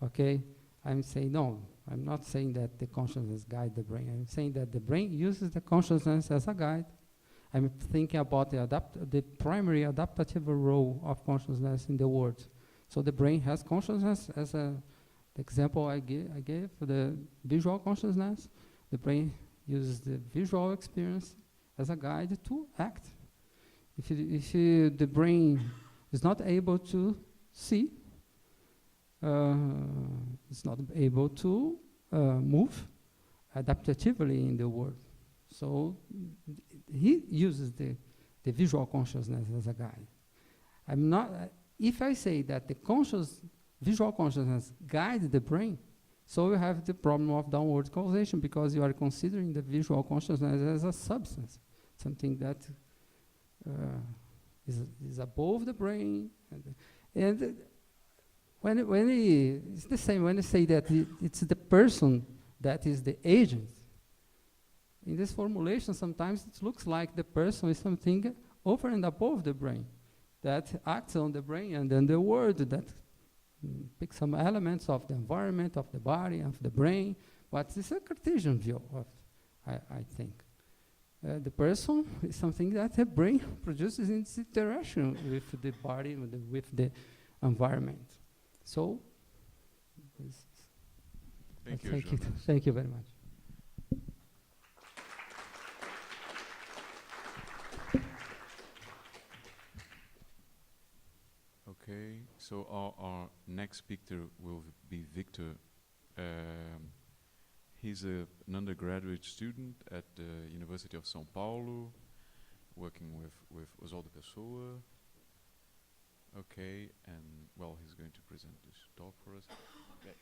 Okay? I'm saying, no, I'm not saying that the consciousness guides the brain. I'm saying that the brain uses the consciousness as a guide. I'm thinking about the primary adaptative role of consciousness in the world. So the brain has consciousness as the example I gave for the visual consciousness. The brain uses the visual experience as a guide to act. If the brain is not able to see, it's not able to move adaptatively in the world. So he uses the visual consciousness as a guide. I'm not. If I say that the visual consciousness guides the brain, so you have the problem of downward causation, because you are considering the visual consciousness as a substance, something that is above the brain, and when it's the same when you say that it's the person that is the agent. In this formulation, sometimes it looks like the person is something over and above the brain that acts on the brain and then the world that picks some elements of the environment, of the body, of the brain. But it's a Cartesian view of, I think. The person is something that the brain produces in its interaction with the body, with the environment. So, Thank you, thank you. Jonas. Thank you very much. Okay, so our next speaker will be Victor. He's an undergraduate student at the University of São Paulo, working with Oswaldo Pessoa. Okay, and well, he's going to present this talk for us.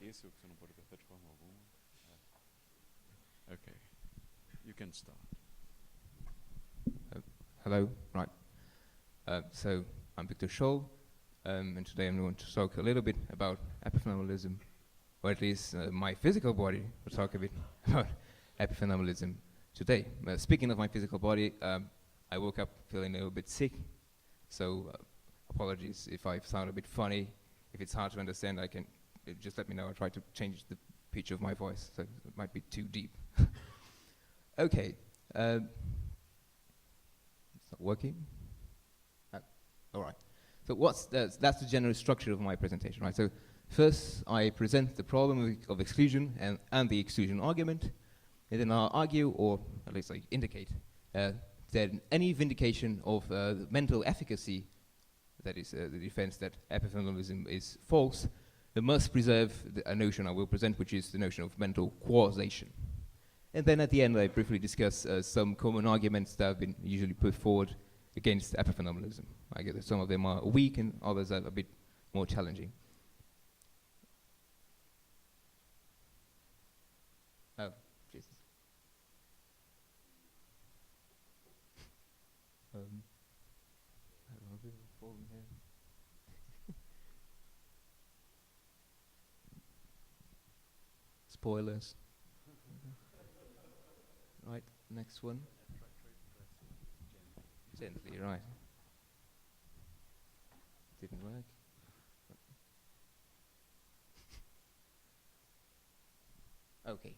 Esse é o que você não pode apertar de forma alguma. Okay, you can start. Hello, right. So I'm Victor Sholl, and today I'm going to talk a little bit about epiphenomenalism, or at least my physical body will talk a bit about epiphenomenalism today. Speaking of my physical body, I woke up feeling a little bit sick, so apologies if I sound a bit funny. If it's hard to understand, I can just let me know. I'll try to change the pitch of my voice, so it might be too deep. Okay. It's not working. All right. So that's the general structure of my presentation, right? So first, I present the problem of exclusion and the exclusion argument, and then I'll argue, or at least I indicate, that any vindication of mental efficacy, that is the defense that epiphenomenalism is false, must preserve a notion I will present, which is the notion of mental causation. And then at the end, I briefly discuss some common arguments that have been usually put forward against epiphenomenalism. I guess that some of them are weak and others are a bit more challenging. Oh, Jesus. I don't know if it's falling here. Spoilers. Right, next one. Gently, right. Didn't work. Okay.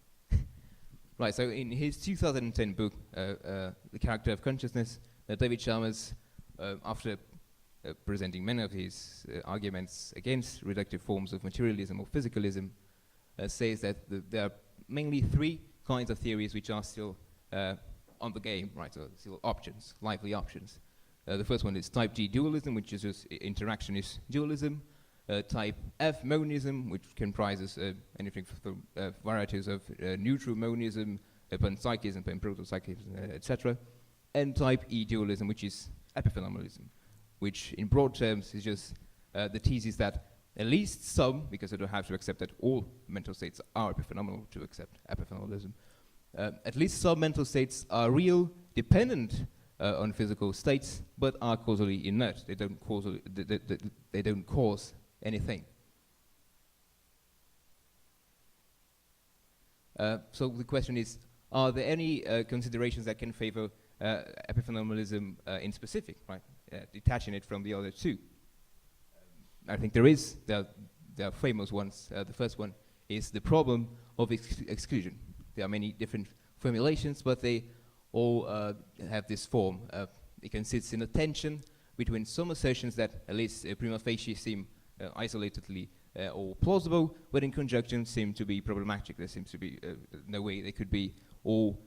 Right, so in his 2010 book, The Character of Consciousness, David Chalmers, after presenting many of his arguments against reductive forms of materialism or physicalism, says that there are mainly three kinds of theories which are still on the game, right? So still options, lively options. The first one is type G dualism, which is just interactionist dualism. Type F monism, which comprises anything from varieties of neutral monism, panpsychism, panprotopsychism, etc. And type E dualism, which is epiphenomenalism, which in broad terms is just the thesis that at least some, because I don't have to accept that all mental states are epiphenomenal to accept epiphenomenalism, at least some mental states are real, dependent on physical states, but are causally inert. They don't they don't cause anything. So the question is, are there any considerations that can favor epiphenomenalism in specific, right? Detaching it from the other two? I think there is. There are famous ones. The first one is the problem of exclusion. There are many different formulations, but they all have this form. It consists in a tension between some assertions that, at least prima facie, seem isolatedly or plausible, but in conjunction seem to be problematic. There seems to be no way they could be all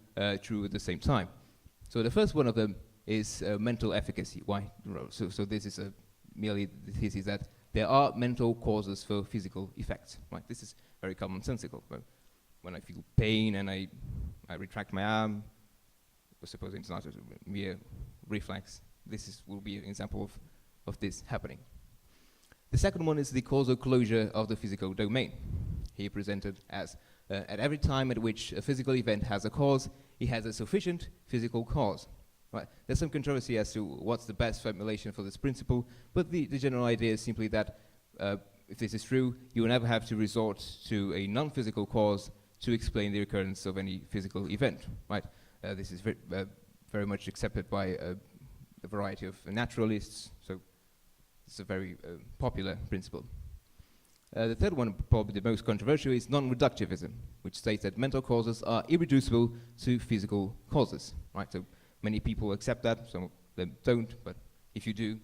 true at the same time. So the first one of them is mental efficacy. Why? So this is merely the thesis that there are mental causes for physical effects. Right? This is very commonsensical. When I feel pain and I retract my arm, supposing it's not a mere reflex, will be an example of this happening. The second one is the causal closure of the physical domain. He presented as at every time at which a physical event has a cause, it has a sufficient physical cause. Right. There's some controversy as to what's the best formulation for this principle, but the general idea is simply that if this is true, you will never have to resort to a non-physical cause to explain the occurrence of any physical event. Right. This is very much accepted by a variety of naturalists, so it's a very popular principle. The third one, probably the most controversial, is non-reductivism, which states that mental causes are irreducible to physical causes. Right. So many people accept that, some of them don't, but if you do,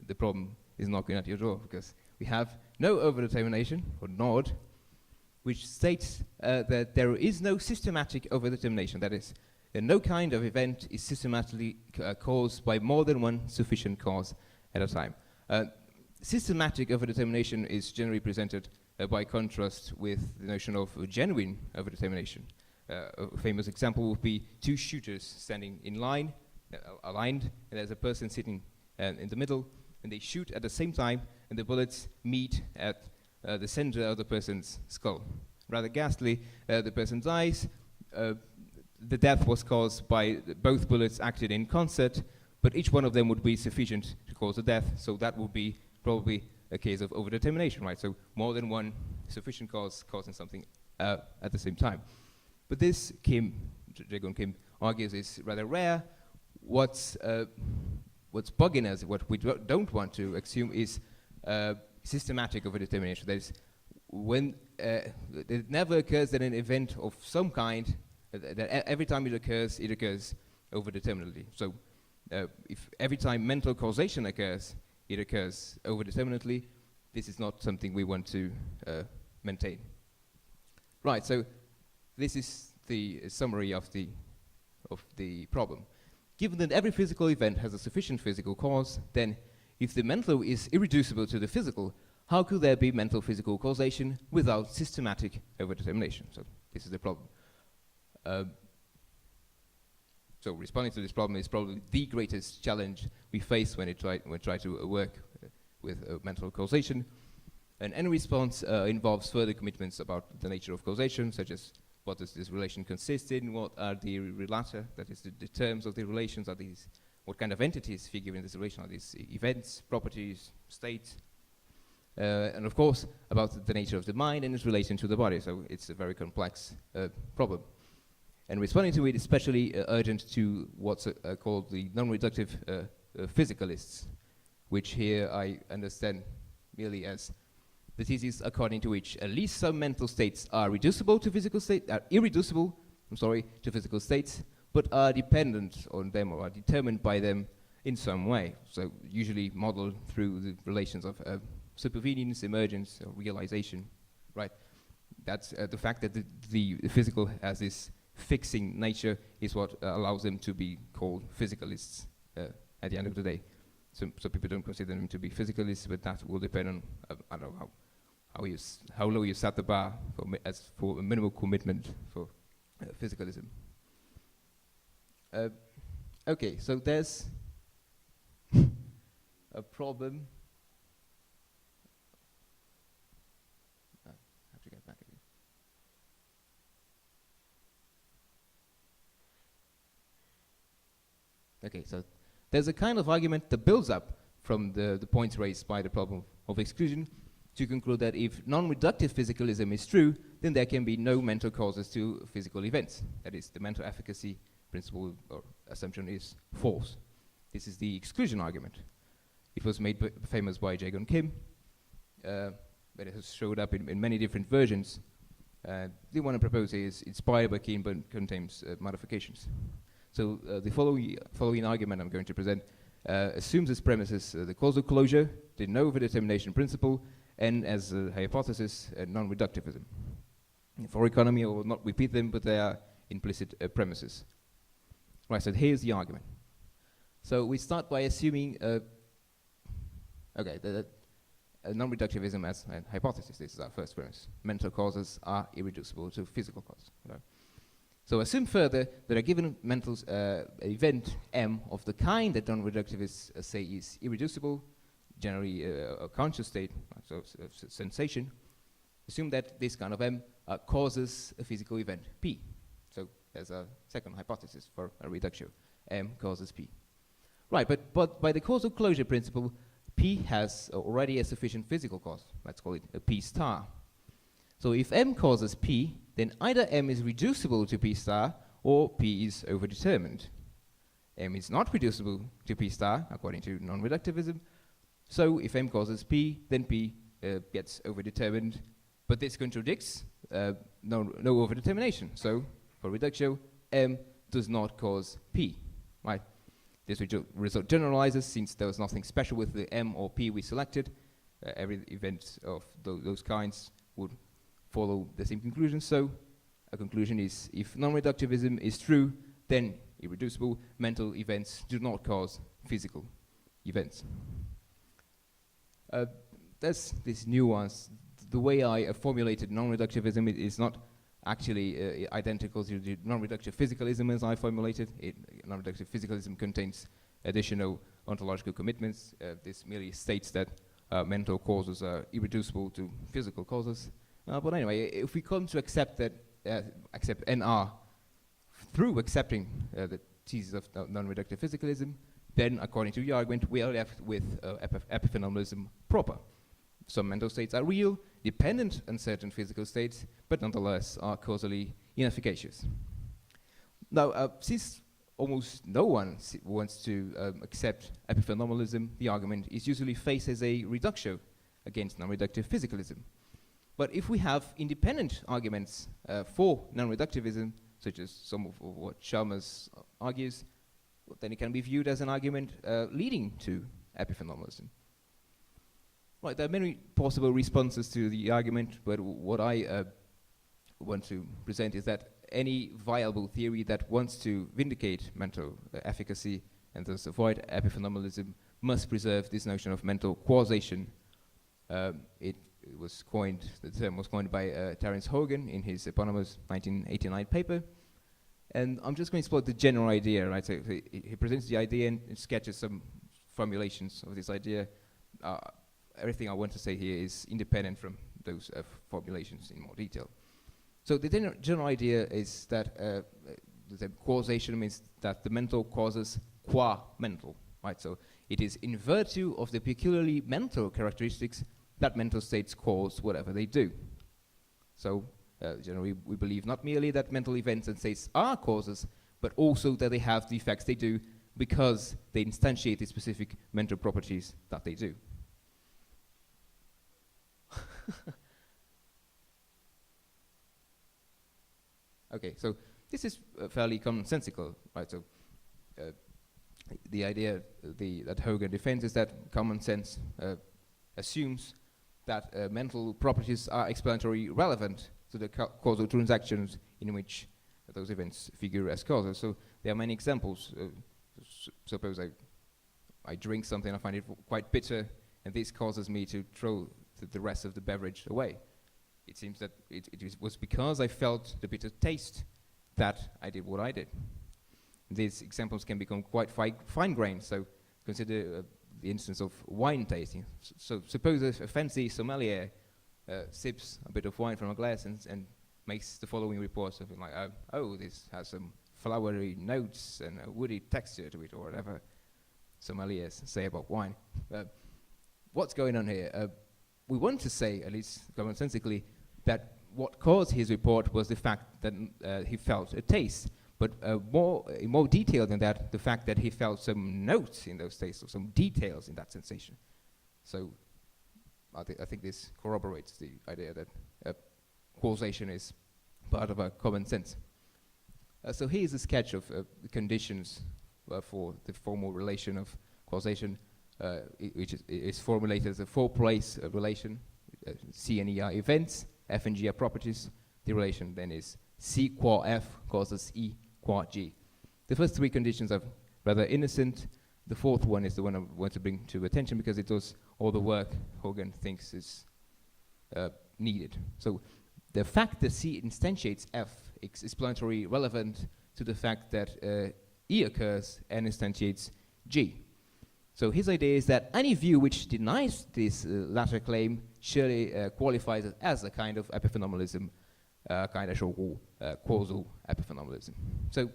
the problem is knocking at your door, because we have no overdetermination, or NOD, which states that there is no systematic overdetermination. That is, that no kind of event is systematically caused by more than one sufficient cause at a time. Systematic overdetermination is generally presented by contrast with the notion of genuine overdetermination. A famous example would be two shooters standing in line, aligned, and there's a person sitting in the middle, and they shoot at the same time, and the bullets meet at the center of the person's skull. Rather ghastly, the person dies. The death was caused by both bullets acted in concert, but each one of them would be sufficient to cause the death, so that would be probably a case of overdetermination, right? So more than one sufficient cause causing something at the same time. But this, Jagon Kim argues, is rather rare. What's bugging us, what we don't want to assume, is systematic overdetermination. That is, when it never occurs that an event of some kind, that every time it occurs overdeterminately. So if every time mental causation occurs, it occurs overdeterminately, this is not something we want to maintain. Right, so this is the summary of the problem. Given that every physical event has a sufficient physical cause, then if the mental is irreducible to the physical, how could there be mental physical causation without systematic overdetermination? So this is the problem. So responding to this problem is probably the greatest challenge we face when we try to work with mental causation. And any response involves further commitments about the nature of causation, such as what does this relation consist in, what are the relata, that is the terms of the relations, are these, what kind of entities figure in this relation, are these events, properties, states, and of course about the nature of the mind and its relation to the body. So it's a very complex problem. And responding to it is especially urgent to what's called the non-reductive physicalists, which here I understand merely as the thesis according to which at least some mental states are irreducible to physical states, but are dependent on them or are determined by them in some way. So usually modeled through the relations of supervenience, emergence, or realization, right? That's the fact that the physical has this fixing nature is what allows them to be called physicalists at the end of the day. So people don't consider them to be physicalists, but that will depend on I don't know how low you set the bar for a minimal commitment for physicalism. Okay, so there's a problem. I have to get back again. Okay, so there's a kind of argument that builds up from the points raised by the problem of exclusion to conclude that if non-reductive physicalism is true, then there can be no mental causes to physical events. That is, the mental efficacy principle or assumption is false. This is the exclusion argument. It was made famous by Jagon Kim, but it has showed up in many different versions. The one I propose is inspired by Kim but contains modifications. So the following argument I'm going to present assumes as premises the causal closure, the no overdetermination principle, and as a hypothesis, non-reductivism. For economy, I will not repeat them, but they are implicit premises. Right, so here's the argument. So we start by assuming, non-reductivism as a hypothesis. This is our first premise. Mental causes are irreducible to physical causes. Right? So assume further that a given mental event M of the kind that non-reductivists say is irreducible, generally a conscious state, so sensation, assume that this kind of M causes a physical event P. So there's a second hypothesis for a reductio. M causes P. Right, but by the causal closure principle, P has already a sufficient physical cause. Let's call it a P star. So if M causes P, then either M is reducible to P star or P is overdetermined. M is not reducible to P star, according to non-reductivism. So if M causes P, then P gets overdetermined. But this contradicts no overdetermination. So for reductio, M does not cause P, right? This result generalizes since there was nothing special with the M or P we selected. Every event of those kinds would follow the same conclusion. So a conclusion is if non-reductivism is true, then irreducible mental events do not cause physical events. There's this nuance. the way I formulated non-reductivism is not actually identical to the non-reductive physicalism as I formulated. Non-reductive physicalism contains additional ontological commitments. This merely states that mental causes are irreducible to physical causes. But anyway, if we come to accept that, accept NR through accepting the thesis of non-reductive physicalism, then according to the argument, we are left with epiphenomenalism proper. Some mental states are real, dependent on certain physical states, but nonetheless are causally inefficacious. Now, since almost no one wants to accept epiphenomenalism, the argument is usually faced as a reductio against non-reductive physicalism. But if we have independent arguments for non-reductivism, such as some of what Chalmers argues, well, then it can be viewed as an argument leading to epiphenomenalism. Right, there are many possible responses to the argument, but what I want to present is that any viable theory that wants to vindicate mental efficacy and thus avoid epiphenomenalism must preserve this notion of mental causation. It was coined, the term was coined by Terence Hogan in his eponymous 1989 paper. And I'm just going to explore the general idea, right? So he presents the idea and sketches some formulations of this idea. Everything I want to say here is independent from those formulations in more detail. So the general idea is that the causation means that the mental causes qua mental, right? So it is in virtue of the peculiarly mental characteristics that mental states cause whatever they do. So generally we believe not merely that mental events and states are causes, but also that they have the effects they do because they instantiate the specific mental properties that they do. Okay, so this is fairly commonsensical, right? So the idea that Hogan defends is that common sense assumes that mental properties are explanatory relevant to the causal transactions in which those events figure as causes. So there are many examples. Suppose I drink something, I find it quite bitter, and this causes me to throw the rest of the beverage away. It seems that it was because I felt the bitter taste that I did what I did. These examples can become quite fine-grained, so consider the instance of wine tasting. So suppose a fancy sommelier sips a bit of wine from a glass and makes the following report, something like, oh, this has some flowery notes and a woody texture to it, or whatever sommeliers say about wine. What's going on here? We want to say, at least commonsensically, that what caused his report was the fact that he felt a taste, but in more detail than that, the fact that he felt some notes in those tastes, or some details in that sensation. So I think this corroborates the idea that causation is part of our common sense. So here's a sketch of the conditions for the formal relation of causation, which is formulated as a four-place relation. C and E are events, F and G are properties. The relation then is C qua F causes E qua G. The first three conditions are rather innocent. The fourth one is the one I want to bring to attention because it does all the work Hogan thinks is needed. So the fact that C instantiates F is explanatory relevant to the fact that E occurs and instantiates G. So his idea is that any view which denies this latter claim surely qualifies as a kind of epiphenomenalism, kind of Sholl causal epiphenomenalism. So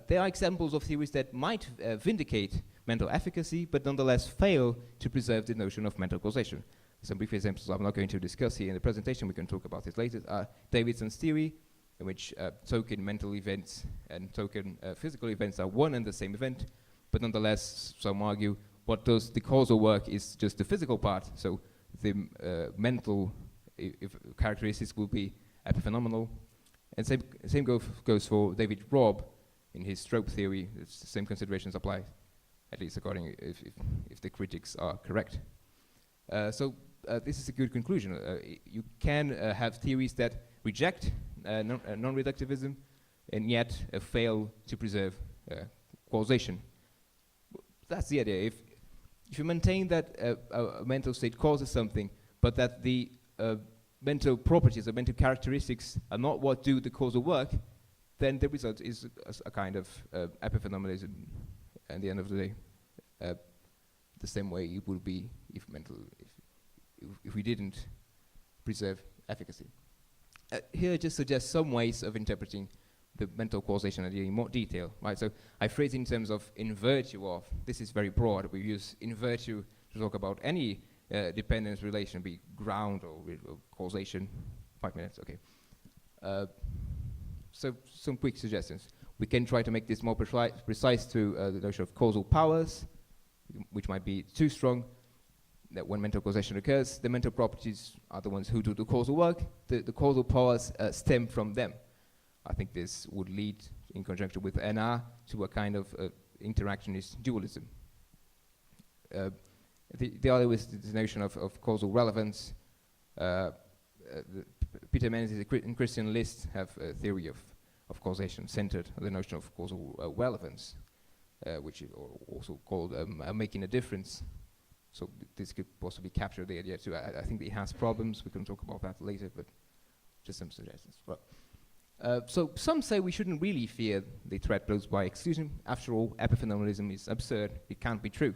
there are examples of theories that might vindicate mental efficacy, but nonetheless fail to preserve the notion of mental causation. Some brief examples I'm not going to discuss here in the presentation, we can talk about this later, are Davidson's theory, in which token mental events and token physical events are one and the same event, but nonetheless, some argue what does the causal work is just the physical part, so the mental characteristics will be epiphenomenal. And same goes for David Robb in his stroke theory. It's the same considerations apply, at least according if the critics are correct. So this is a good conclusion. You can have theories that reject non-reductivism and yet fail to preserve causation. That's the idea. If you maintain that a mental state causes something, but that the mental properties or mental characteristics are not what do the causal work, then the result is a kind of epiphenomenalism at the end of the day. The same way it would be if we didn't preserve efficacy. Here I just suggest some ways of interpreting the mental causation idea in more detail, right? So I phrase it in terms of in virtue of. This is very broad. We use in virtue to talk about any dependence relation, be ground or causation. 5 minutes, okay. So some quick suggestions. We can try to make this more precise to the notion of causal powers, which might be too strong. That when mental causation occurs, the mental properties are the ones who do the causal work. The causal powers stem from them. I think this would lead, in conjunction with NR, to a kind of interactionist dualism. The other is the notion of causal relevance. Peter Menzies and Christian List have a theory of causation centered on the notion of causal relevance, which is also called making a difference. So this could possibly capture the idea too. I think it has problems. We can talk about that later, but just some suggestions. Well, so some say we shouldn't really fear the threat posed by exclusion. After all, epiphenomenalism is absurd. It can't be true.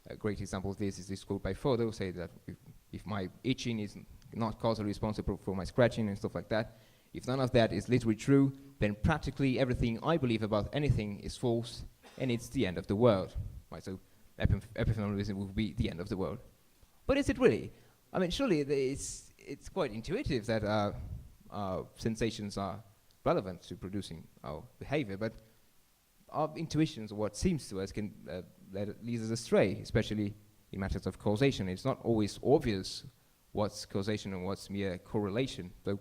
A great example of this is this quote by Fodor, say that if my itching is not causally responsible for my scratching and stuff like that, if none of that is literally true, then practically everything I believe about anything is false, and it's the end of the world. Right, so epiphenomenalism will be the end of the world. But is it really? I mean, surely it's quite intuitive that our sensations are relevant to producing our behavior, but our intuitions, or what seems to us, can lead us astray, especially in matters of causation. It's not always obvious what's causation and what's mere correlation. So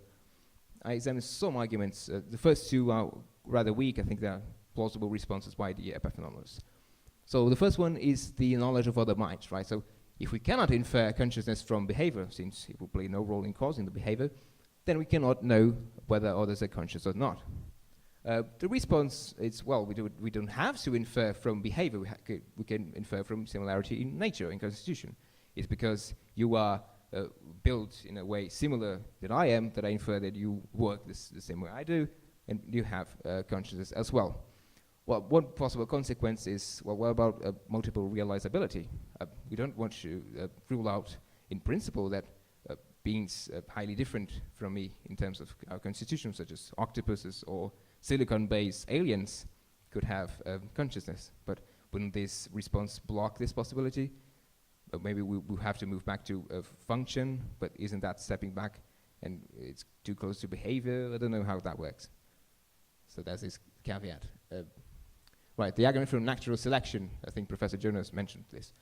I examined some arguments. The first two are rather weak. I think they are plausible responses by the epiphenomenalists. So the first one is the knowledge of other minds, right? So if we cannot infer consciousness from behavior, since it will play no role in causing the behavior, then we cannot know whether others are conscious or not. The response is, well, we don't have to infer from behavior. We can infer from similarity in nature, in constitution. It's because you are built in a way similar that I am, that I infer that you work the same way I do, and you have consciousness as well. Well, one possible consequence is, well, what about multiple realizability? We don't want to rule out in principle that beings highly different from me in terms of our constitution, such as octopuses or silicon-based aliens, could have consciousness. But wouldn't this response block this possibility? Maybe we'll have to move back to function, but isn't that stepping back and it's too close to behavior? I don't know how that works. So that's this caveat. Right, the argument from natural selection, I think Professor Jonas mentioned this.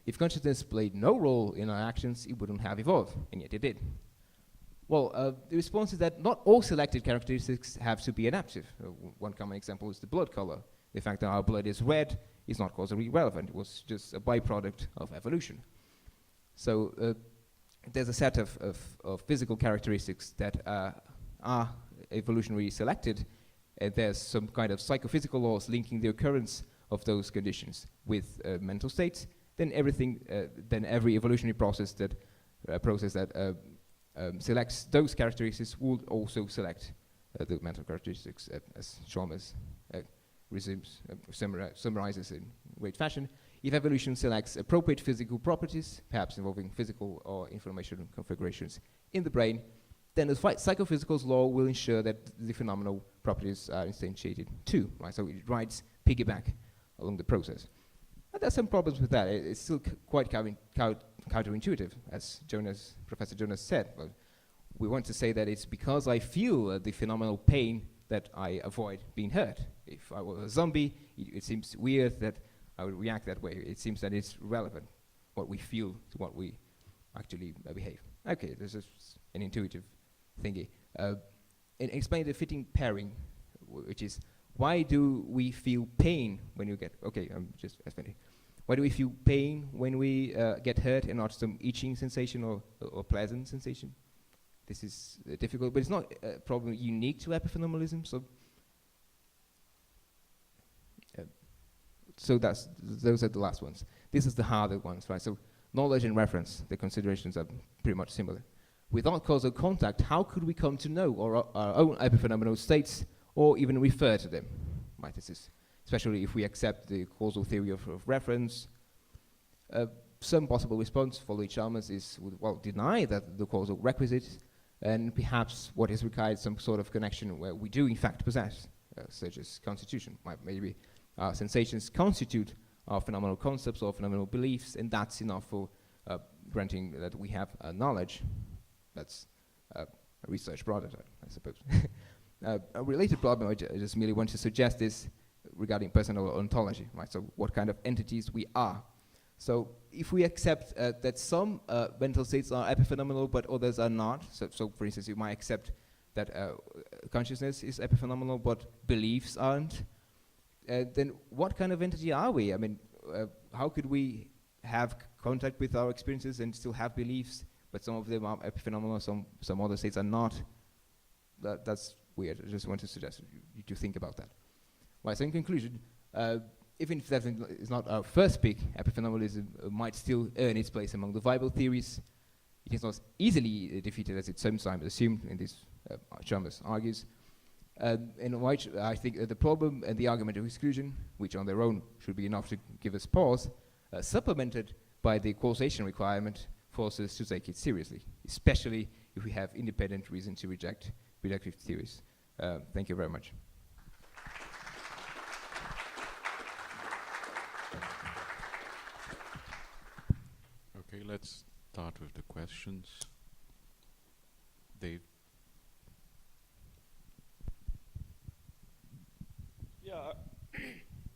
If consciousness played no role in our actions, it wouldn't have evolved, and yet it did. Well, the response is that not all selected characteristics have to be adaptive. One common example is the blood color. The fact that our blood is red is not causally relevant. It was just a byproduct of evolution. So there's a set of physical characteristics that are evolutionarily selected, and there's some kind of psychophysical laws linking the occurrence of those conditions with mental states. Then every evolutionary process that selects those characteristics would also select the mental characteristics, as Chalmers summarizes in great fashion. If evolution selects appropriate physical properties, perhaps involving physical or information configurations in the brain, then the psychophysical law will ensure that the phenomenal properties are instantiated too, right? So it rides piggyback along the process. But there's some problems with that. It's still quite counterintuitive, as Professor Jonas said. Well, we want to say that it's because I feel the phenomenal pain that I avoid being hurt. If I were a zombie, it seems weird that I would react that way. It seems that it's relevant, what we feel to what we actually behave. Okay, this is an intuitive thingy. And explain the fitting pairing, which is, why do we feel pain when you get, okay, I'm just explaining. Why do we feel pain when we get hurt and not some itching sensation or pleasant sensation? This is difficult, but it's not a problem unique to epiphenomenalism. So those are the last ones. This is the harder ones, right? So knowledge and reference, the considerations are pretty much similar. without causal contact, how could we come to know our own epiphenomenal states or even refer to them? Right, this is especially if we accept the causal theory of reference. Some possible response for Louis Chalmers is, well, deny that the causal requisite, and perhaps what is required some sort of connection where we do in fact possess, such as constitution. Maybe our sensations constitute our phenomenal concepts or phenomenal beliefs, and that's enough for granting that we have knowledge. That's a research product, I suppose. A related problem I just merely want to suggest is regarding personal ontology, right? So what kind of entities we are. So if we accept that some mental states are epiphenomenal but others are not, so for instance you might accept that consciousness is epiphenomenal but beliefs aren't, then what kind of entity are we? I mean, how could we have contact with our experiences and still have beliefs, but some of them are epiphenomenal, some other states are not? That's weird. I just want to suggest you to think about that. Well, so in conclusion, even if that is not our first pick, epiphenomenalism might still earn its place among the viable theories. It is not easily defeated as it sometimes assumed in this, Chalmers argues. In which I think the problem and the argument of exclusion, which on their own should be enough to give us pause, supplemented by the causation requirement, forces us to take it seriously, especially if we have independent reason to reject reductive theories. Thank you very much. Okay, let's start with the questions. Dave? Yeah,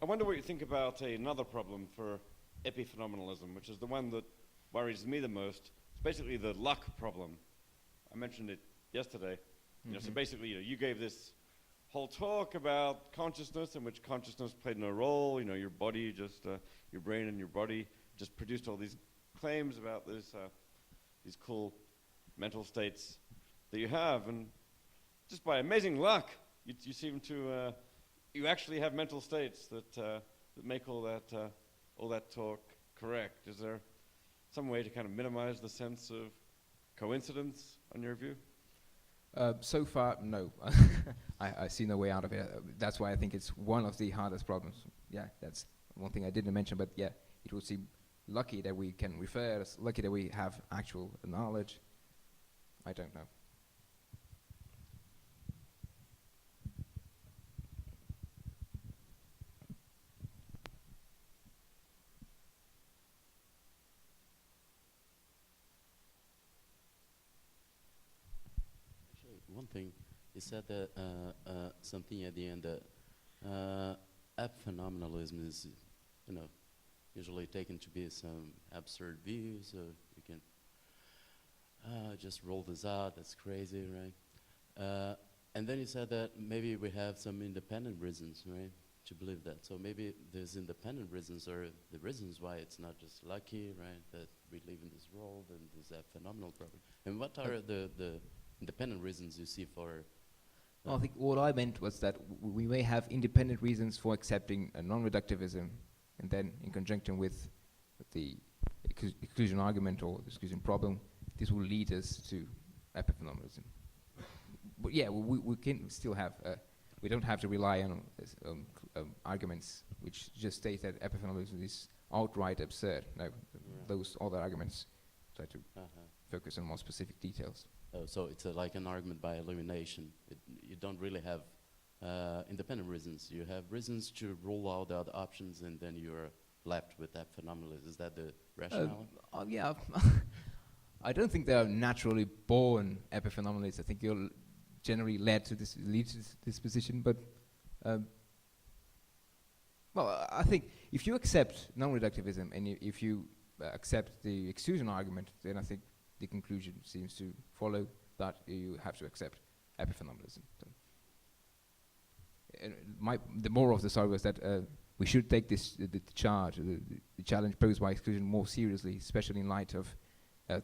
I wonder what you think about another problem for epiphenomenalism, which is the one that worries me the most. It's basically the luck problem. I mentioned it yesterday. You know, so basically, you gave this whole talk about consciousness in which consciousness played no role. You know, your body just, your brain and your body just produced all these claims about this, these cool mental states that you have, and just by amazing luck, you seem to, you actually have mental states that make all that talk correct. Is there some way to kind of minimize the sense of coincidence, on your view? So far, no. I see no way out of it. That's why I think it's one of the hardest problems. Yeah, that's one thing I didn't mention, but yeah, it would seem lucky that we can refer, lucky that we have actual knowledge. I don't know. One thing, you said that something at the end that epiphenomenalism is, usually taken to be some absurd view, so you can just roll this out, that's crazy, right? And then you said that maybe we have some independent reasons, right, to believe that. So maybe these independent reasons are the reasons why it's not just lucky, right, that we live in this world and there's a phenomenal problem. And what are the independent reasons you see for? Well, I think what I meant was that we may have independent reasons for accepting a non-reductivism, and then in conjunction with the exclusion argument or the exclusion problem, this will lead us to epiphenomenalism. But yeah, we can still have, we don't have to rely on arguments which just state that epiphenomenalism is outright absurd. No, those other arguments try to focus on more specific details. Oh, so it's like an argument by elimination. You don't really have independent reasons. You have reasons to rule out the other options, and then you're left with that phenomenalism. Is that the rationale? Yeah. I don't think they are naturally born epiphenomenalists. I think you're generally lead to this position. But well, I think if you accept non-reductivism and if you accept the exclusion argument, then I think the conclusion seems to follow that you have to accept epiphenomenalism. So the moral of the story was that we should take this the challenge posed by exclusion more seriously, especially in light of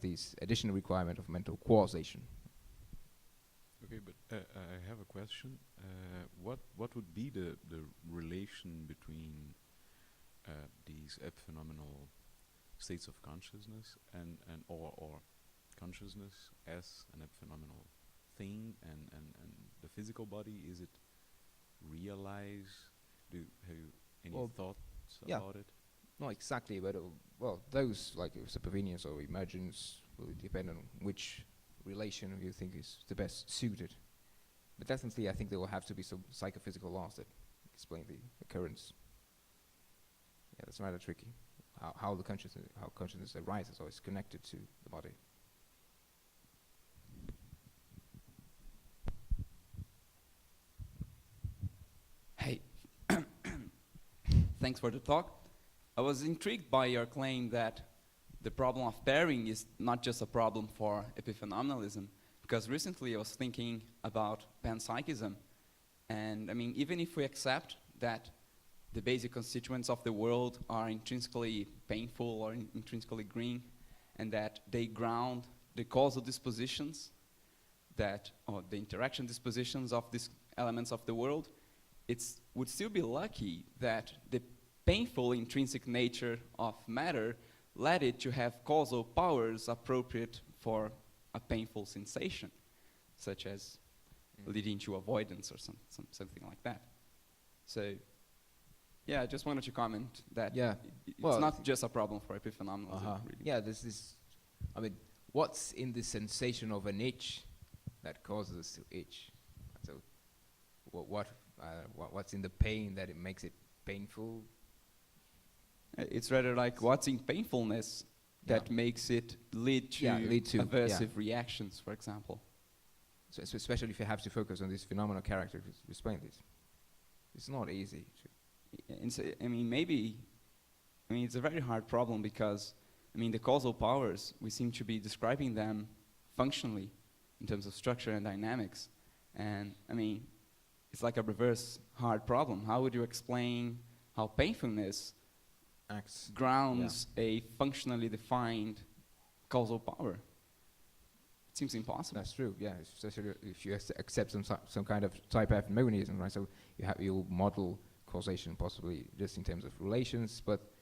this additional requirement of mental causation. Okay, but I have a question. What would be the relation between these epiphenomenal states of consciousness and or consciousness as an epiphenomenal thing, and the physical body, is it realized? Have you any Well, thoughts yeah. about it? Not exactly, but well, those like supervenience or emergence will depend on which relation you think is the best suited. But definitely, I think there will have to be some psychophysical laws that explain the occurrence. Yeah, that's rather tricky. How consciousness arises or is connected to the body. Hey, thanks for the talk. I was intrigued by your claim that the problem of pairing is not just a problem for epiphenomenalism, because recently I was thinking about panpsychism, and I mean, even if we accept that the basic constituents of the world are intrinsically painful or intrinsically green, and that they ground the causal dispositions or the interaction dispositions of these elements of the world, it would still be lucky that the painful intrinsic nature of matter led it to have causal powers appropriate for a painful sensation, such as leading to avoidance or something like that. So, yeah, I just wanted to comment that it's not just a problem for epiphenomenalism. Really. Yeah, I mean, what's in the sensation of an itch that causes us to itch? So, what's in the pain that it makes it painful? It's rather like what's in painfulness that makes it lead to aversive reactions, for example. So especially if you have to focus on this phenomenal character to explain this. It's not easy. And so, I mean, it's a very hard problem because, I mean, the causal powers, we seem to be describing them functionally in terms of structure and dynamics. And, I mean, it's like a reverse hard problem. How would you explain how painfulness grounds a functionally defined causal power? It seems impossible. That's true, yeah. Especially if you accept some kind of type F monism, right? So you model causation possibly just in terms of relations, but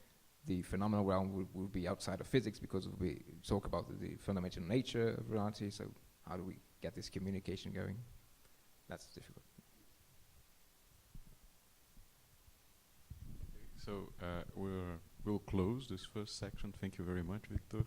the phenomenal realm will be outside of physics because we talk about the fundamental nature of reality. So how do we get this communication going? That's difficult. So we'll close this first section. Thank you very much, Victor.